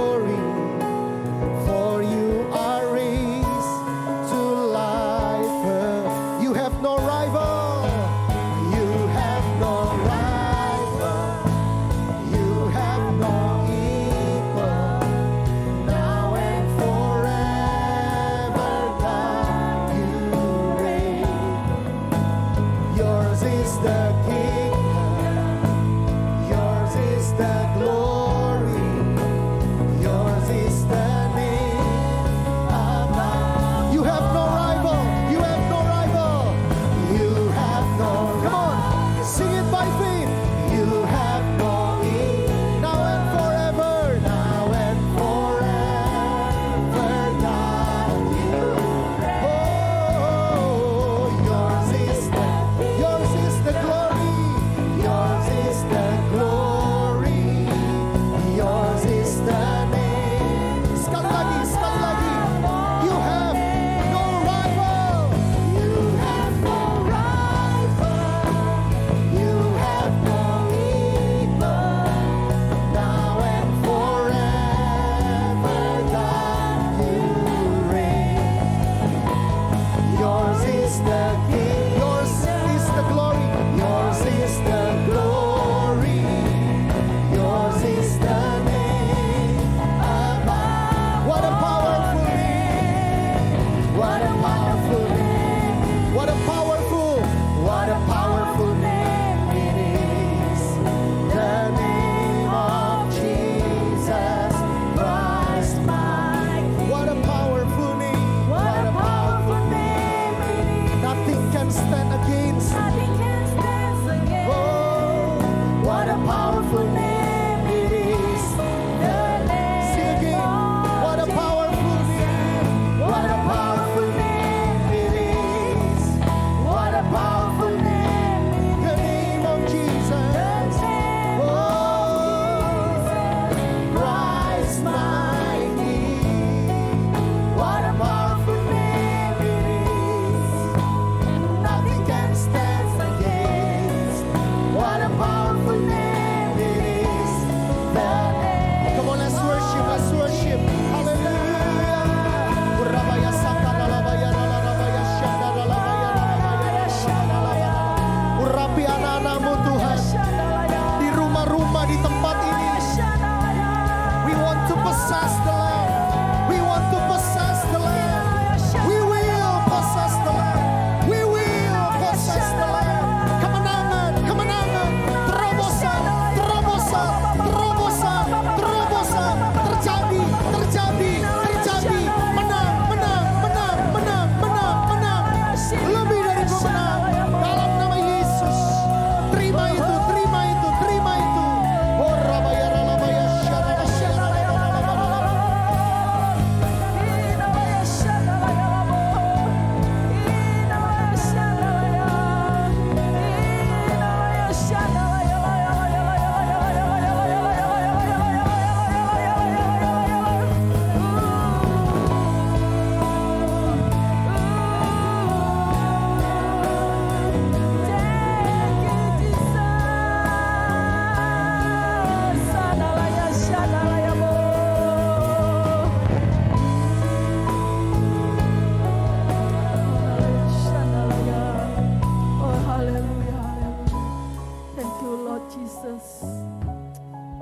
Thank you Lord Jesus.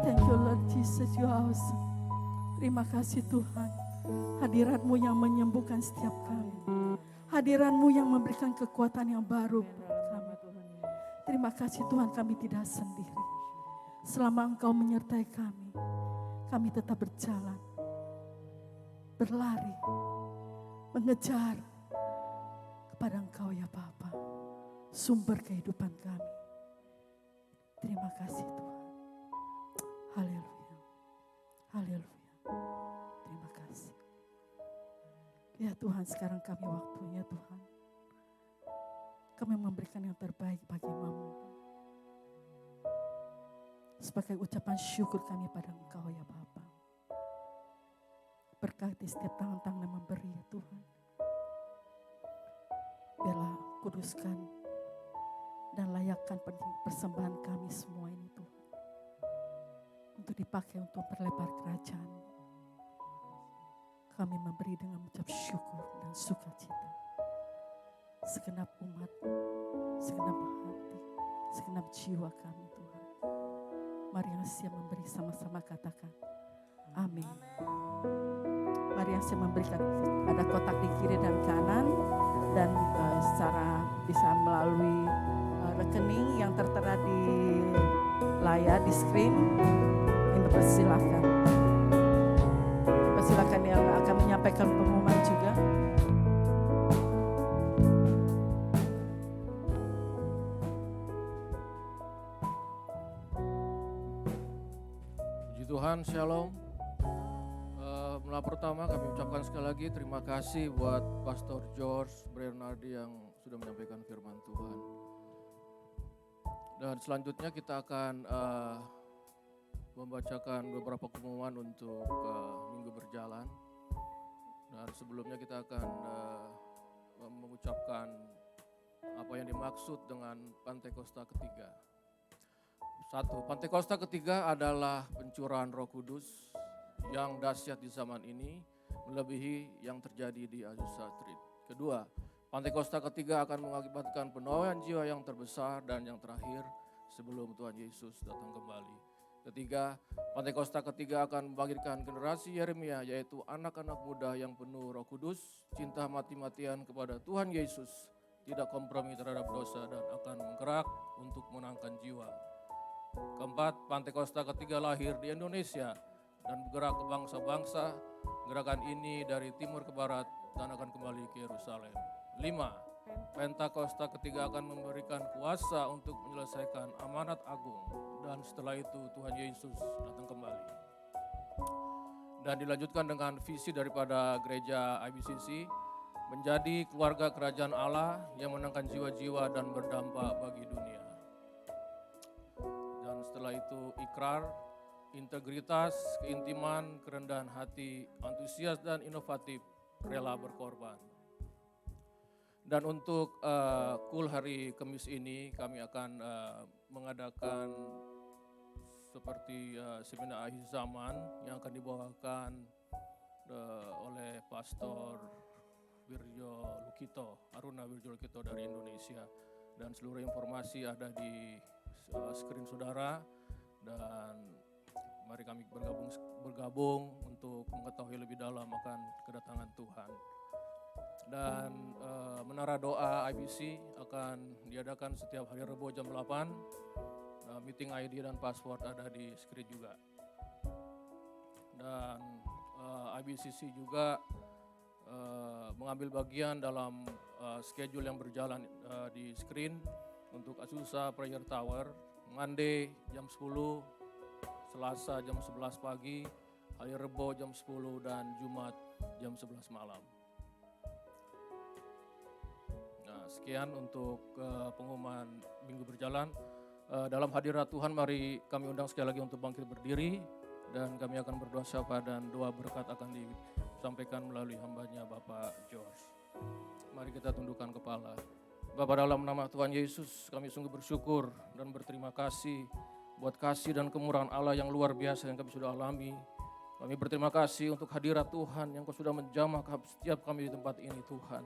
Thank you Lord Jesus, you are awesome. Terima kasih Tuhan. Hadirat-Mu yang menyembuhkan setiap kami. Hadirat-Mu yang memberikan kekuatan yang baru buat kami. Terima kasih Tuhan, kami tidak sendiri. Selama Engkau menyertai kami tetap berjalan, berlari, mengejar kepada Engkau ya Bapa, sumber kehidupan kami. Terima kasih Tuhan. Haleluya. Haleluya. Terima kasih. Ya Tuhan, sekarang kami waktunya Tuhan. Kami memberikan yang terbaik bagi-Mu. Sebagai ucapan syukur kami pada Engkau ya Bapa. Berkati setiap tangan-tangan yang memberi ya Tuhan. Biarlah kuduskan dan layakkan persembahan kami semua ini Tuhan. Untuk dipakai untuk perlebar kerajaan. Kami memberi dengan mengucap syukur dan sukacita. Segenap umat, segenap hati, segenap jiwa kami Tuhan. Mari yang siap memberi sama-sama katakan amin. Mari yang siap memberikan, ada kotak di kiri dan kanan. Dan secara bisa melalui rekening yang tertera di layar, di screen. Ini persilakan. Persilakan yang akan menyampaikan pengumuman juga. Puji Tuhan, Shalom. Pertama kami ucapkan sekali lagi terima kasih buat Pastor George Bernardi yang sudah menyampaikan firman Tuhan. Dan selanjutnya kita akan membacakan beberapa pengumuman untuk minggu berjalan. Dan sebelumnya kita akan mengucapkan apa yang dimaksud dengan Pantekosta ketiga. 1. Pantekosta ketiga adalah pencurahan Roh Kudus yang dahsyat di zaman ini, melebihi yang terjadi di Azusa Street. Kedua, Pantekosta ketiga akan mengakibatkan penuaian jiwa yang terbesar dan yang terakhir sebelum Tuhan Yesus datang kembali. Ketiga, Pantekosta ketiga akan membangkitkan generasi Yeremia, yaitu anak-anak muda yang penuh Roh Kudus, cinta mati-matian kepada Tuhan Yesus, tidak kompromi terhadap dosa dan akan menggerak untuk menangkan jiwa. Keempat, Pantekosta ketiga lahir di Indonesia dan bergerak ke bangsa-bangsa. Gerakan ini dari timur ke barat dan akan kembali ke Yerusalem. 5. Pentakosta ketiga akan memberikan kuasa untuk menyelesaikan amanat agung dan setelah itu Tuhan Yesus datang kembali. Dan dilanjutkan dengan visi daripada gereja IBCC menjadi keluarga kerajaan Allah yang menangkan jiwa-jiwa dan berdampak bagi dunia. Dan setelah itu ikrar, integritas, keintiman, kerendahan hati, antusias dan inovatif, rela berkorban. Dan untuk KUL hari Kamis ini kami akan mengadakan seperti seminar akhir zaman yang akan dibawakan oleh Pastor Wirjo Lukito, Aruna Wirjo Lukito dari Indonesia. Dan seluruh informasi ada di screen saudara, dan mari kami bergabung untuk mengetahui lebih dalam akan kedatangan Tuhan. Dan menara doa IBC akan diadakan setiap hari Rabu jam 8. Meeting ID dan password ada di screen juga. Dan IBCC juga mengambil bagian dalam schedule yang berjalan di screen untuk Azusa Prayer Tower, Monday jam 10, Selasa jam 11 pagi, hari Rebo jam 10 dan Jumat jam 11 malam. Nah, sekian untuk pengumuman minggu berjalan. Dalam hadirat Tuhan mari kami undang sekali lagi untuk bangkit berdiri dan kami akan berdoa syafaat dan doa berkat akan disampaikan melalui hambanya Bapak George. Mari kita tundukkan kepala. Bapa, dalam nama Tuhan Yesus kami sungguh bersyukur dan berterima kasih buat kasih dan kemurahan Allah yang luar biasa yang kami sudah alami. Kami berterima kasih untuk hadirat Tuhan yang Kau sudah menjamah setiap kami di tempat ini Tuhan.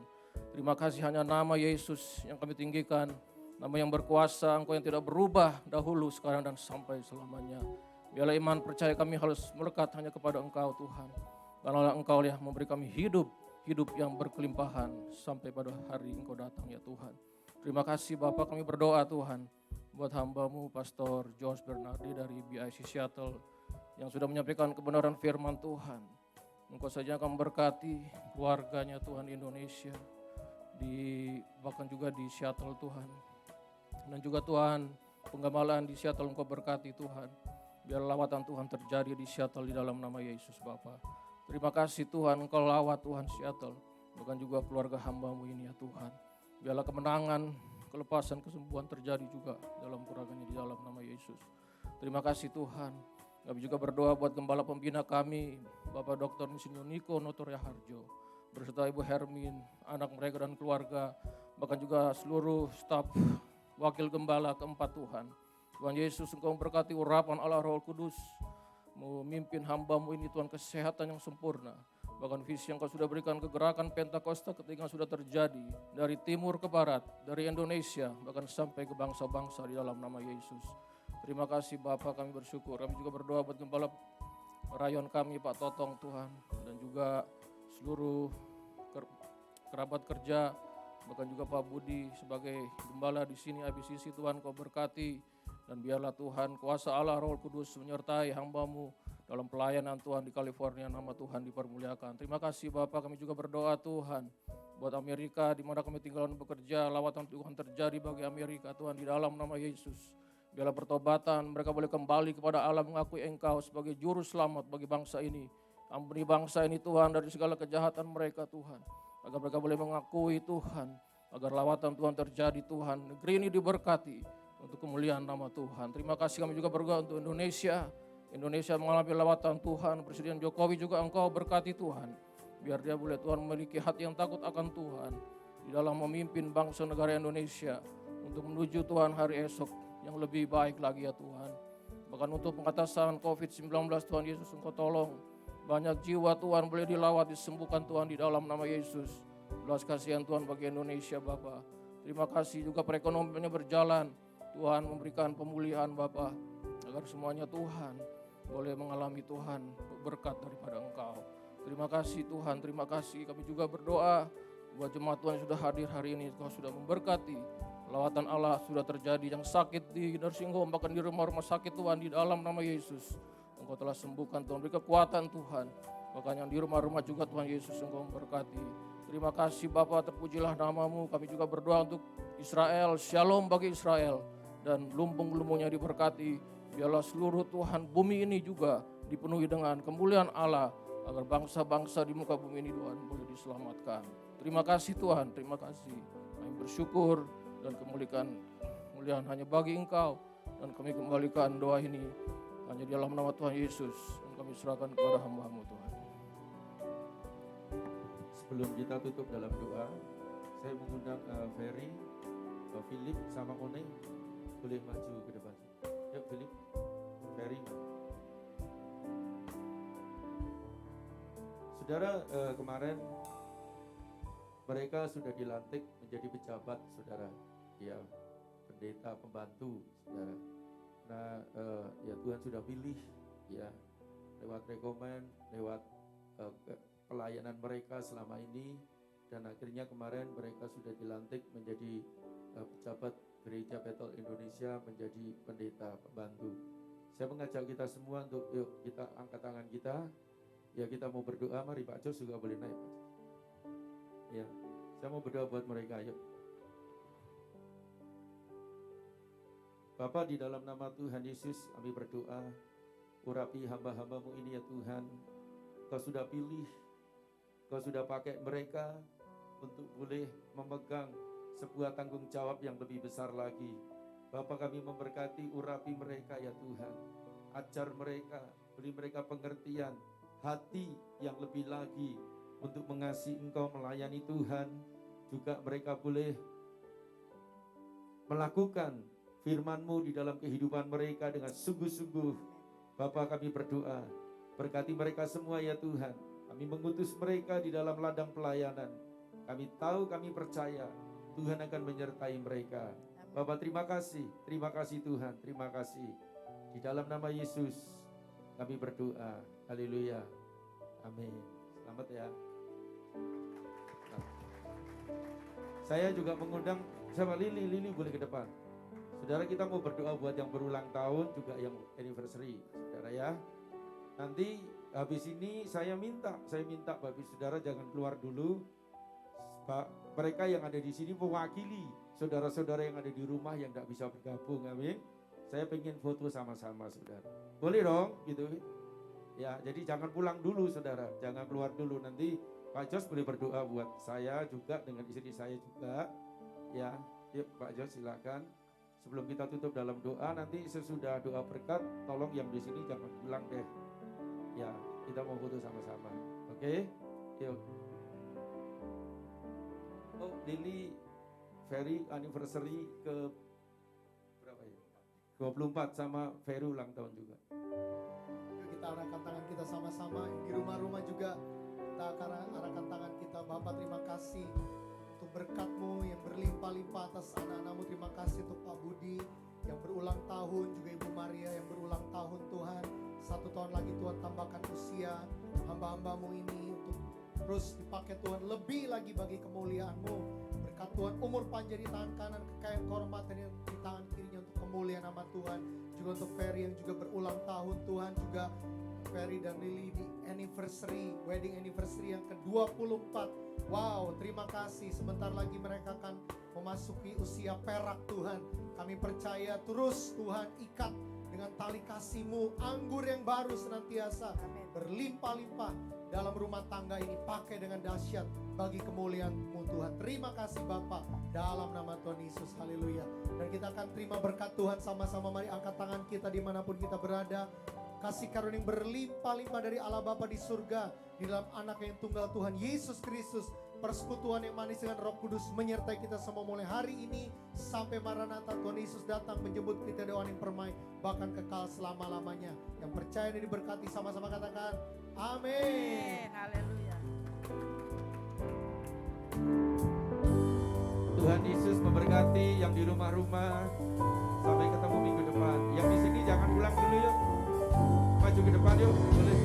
Terima kasih hanya nama Yesus yang kami tinggikan, Nama yang berkuasa, Engkau yang tidak berubah dahulu, sekarang, dan sampai selamanya. Biarlah iman percaya kami harus melekat hanya kepada Engkau Tuhan. Karena Engkau yang memberi kami hidup yang berkelimpahan sampai pada hari Engkau datang ya Tuhan. Terima kasih Bapak, kami berdoa Tuhan buat hamba-Mu Pastor George Bernardi dari BIC Seattle yang sudah menyampaikan kebenaran firman Tuhan. Engkau saja akan memberkati keluarganya Tuhan Indonesia, bahkan juga di Seattle Tuhan. Dan juga Tuhan, penggembalaan di Seattle Engkau berkati Tuhan. Biar lawatan Tuhan terjadi di Seattle di dalam nama Yesus Bapa. Terima kasih Tuhan, Engkau lawat Tuhan Seattle. Bahkan juga keluarga hamba-Mu ini ya Tuhan. Biarlah kemenangan, kelepasan, kesembuhan terjadi juga dalam keluarganya di dalam nama Yesus. Terima kasih Tuhan. Kami juga berdoa buat gembala pembina kami, Bapak Dr. Insinyur Niko Notoria Harjo, berserta Ibu Hermin, anak mereka dan keluarga, bahkan juga seluruh staf wakil gembala keempat Tuhan. Tuhan Yesus, Engkau memberkati urapan Allah Roh Kudus, memimpin hamba-Mu ini Tuhan kesehatan yang sempurna. Bahkan visi yang Kau sudah berikan kegerakan Pentakosta ketika sudah terjadi dari timur ke barat, dari Indonesia, bahkan sampai ke bangsa-bangsa di dalam nama Yesus. Terima kasih Bapak, kami bersyukur. Kami juga berdoa buat gembala rayon kami Pak Totong Tuhan, dan juga seluruh kerabat kerja, bahkan juga Pak Budi sebagai gembala di sini IBCC. Tuhan Kau berkati, dan biarlah Tuhan kuasa Allah Roh Kudus menyertai hamba-Mu dalam pelayanan Tuhan di California. Nama Tuhan dipermuliakan. Terima kasih Bapak, kami juga berdoa Tuhan buat Amerika di mana kami tinggal dan bekerja. Lawatan Tuhan terjadi bagi Amerika Tuhan di dalam nama Yesus. Biarlah pertobatan, mereka boleh kembali kepada Allah, mengakui Engkau sebagai juru selamat bagi bangsa ini. Ampuni bangsa ini Tuhan dari segala kejahatan mereka Tuhan. Agar mereka boleh mengakui Tuhan, agar lawatan Tuhan terjadi Tuhan. Negeri ini diberkati untuk kemuliaan nama Tuhan. Terima kasih, kami juga berdoa untuk Indonesia. Indonesia mengalami lawatan Tuhan. Presiden Jokowi juga Engkau berkati Tuhan. Biar dia boleh Tuhan memiliki hati yang takut akan Tuhan di dalam memimpin bangsa negara Indonesia untuk menuju Tuhan hari esok yang lebih baik lagi ya Tuhan. Bahkan untuk pengatasan COVID-19 Tuhan Yesus Engkau tolong. Banyak jiwa Tuhan boleh dilawat, disembuhkan Tuhan di dalam nama Yesus. Belas kasihan Tuhan bagi Indonesia Bapa. Terima kasih juga perekonomiannya berjalan. Tuhan memberikan pemulihan Bapa, agar semuanya Tuhan boleh mengalami Tuhan berkat daripada Engkau. Terima kasih Tuhan, terima kasih. Kami juga berdoa buat jemaat Tuhan yang sudah hadir hari ini. Engkau sudah memberkati. Lawatan Allah sudah terjadi, yang sakit di nursing home, bahkan di rumah-rumah sakit Tuhan di dalam nama Yesus. Engkau telah sembuhkan Tuhan, beri kekuatan Tuhan. Bahkan yang di rumah-rumah juga Tuhan Yesus Engkau memberkati. Terima kasih Bapa, terpujilah nama-Mu. Kami juga berdoa untuk Israel, shalom bagi Israel. Dan lumbung-lumbungnya diberkati. Biarlah seluruh Tuhan bumi ini juga dipenuhi dengan kemuliaan Allah. Agar bangsa-bangsa di muka bumi ini Tuhan boleh diselamatkan. Terima kasih Tuhan, terima kasih. Kami bersyukur dan kemuliaan hanya bagi Engkau. Dan kami kembalikan doa ini hanya di dalam nama Tuhan Yesus. Dan kami serahkan kepada hamba-Mu Tuhan. Sebelum kita tutup dalam doa, saya mengundang Ferry, Philip sama One boleh maju ke depan. Yuk Philip, Ferry. Saudara, kemarin mereka sudah dilantik menjadi pejabat, saudara. Ya, pendeta, pembantu, saudara. Nah, ya Tuhan sudah pilih, ya, lewat rekomen, lewat pelayanan mereka selama ini, dan akhirnya kemarin mereka sudah dilantik menjadi pejabat Gereja Bethel Indonesia, menjadi pendeta, pembantu. Saya mengajak kita semua untuk yuk kita angkat tangan kita. Ya, kita mau berdoa, mari Pak Jos juga boleh naik. Ya, saya mau berdoa buat mereka, yuk. Bapa, di dalam nama Tuhan Yesus kami berdoa, urapi hamba-hamba-Mu ini ya Tuhan. Kau sudah pilih, Kau sudah pakai mereka untuk boleh memegang sebuah tanggung jawab yang lebih besar lagi. Bapa, kami memberkati, urapi mereka ya Tuhan. Ajar mereka, beri mereka pengertian, hati yang lebih lagi untuk mengasihi Engkau, melayani Tuhan. Juga mereka boleh melakukan firman-Mu di dalam kehidupan mereka dengan sungguh-sungguh. Bapa, kami berdoa, berkati mereka semua ya Tuhan. Kami mengutus mereka di dalam ladang pelayanan. Kami tahu, kami percaya Tuhan akan menyertai mereka. Bapak terima kasih Tuhan, terima kasih. Di dalam nama Yesus kami berdoa, haleluya, amin. Selamat ya. Nah, saya juga mengundang sama Lili boleh ke depan. Saudara, kita mau berdoa buat yang berulang tahun, juga yang anniversary, saudara ya. Nanti habis ini saya minta bagi saudara jangan keluar dulu. Mereka yang ada di sini mewakili saudara-saudara yang ada di rumah yang tidak bisa bergabung, amin. Saya pengen foto sama-sama saudara. Boleh dong gitu. Ya, jadi jangan pulang dulu saudara, jangan keluar dulu. Nanti Pak Jos boleh berdoa buat saya juga dengan istri saya juga. Ya, yuk Pak Jos silakan. Sebelum kita tutup dalam doa, nanti sesudah doa berkat, tolong yang di sini jangan pulang deh. Ya, kita mau foto sama-sama. Oke? Yuk. Oh, Lili Ferry anniversary ke berapa ya? 24 sama Ferry ulang tahun juga. Kita arahkan tangan kita sama-sama. Di rumah-rumah juga kita akan arahkan tangan kita. Bapak terima kasih untuk berkat-Mu yang berlimpah-limpah atas anak-anak-Mu. Terima kasih untuk Pak Budi yang berulang tahun, juga Ibu Maria yang berulang tahun Tuhan. 1 tahun lagi Tuhan tambahkan usia hamba-hamba-Mu ini untuk terus dipakai Tuhan lebih lagi bagi kemuliaan-Mu. Berkat Tuhan umur panjang di tangan kanan, kekayaan kehormatan yang di tangan kirinya untuk kemuliaan nama Tuhan. Juga untuk Ferry yang juga berulang tahun Tuhan, juga Ferry dan Lily di wedding anniversary yang ke-24. Wow, terima kasih. Sebentar lagi mereka akan memasuki usia perak Tuhan. Kami percaya terus Tuhan ikat dengan tali kasih-Mu, anggur yang baru senantiasa berlimpah-limpah dalam rumah tangga ini, pakai dengan dahsyat bagi kemuliaan-Mu Tuhan. Terima kasih Bapa, dalam nama Tuhan Yesus, haleluya. Dan kita akan terima berkat Tuhan sama-sama. Mari angkat tangan kita dimanapun kita berada. Kasih karunia yang berlimpah-limpah dari Allah Bapa di surga, di dalam anak yang tunggal Tuhan Yesus Kristus, persekutuan yang manis dengan Roh Kudus menyertai kita semua mulai hari ini sampai Maranatha Tuhan Yesus datang menjemput kita dengan yang permai, bahkan kekal selama-lamanya. Yang percaya dan diberkati sama-sama katakan amin. Haleluya. Tuhan Yesus memberkati yang di rumah-rumah. Sampai ketemu minggu depan. Yang di sini jangan pulang dulu yuk. Maju ke depan yuk. Boleh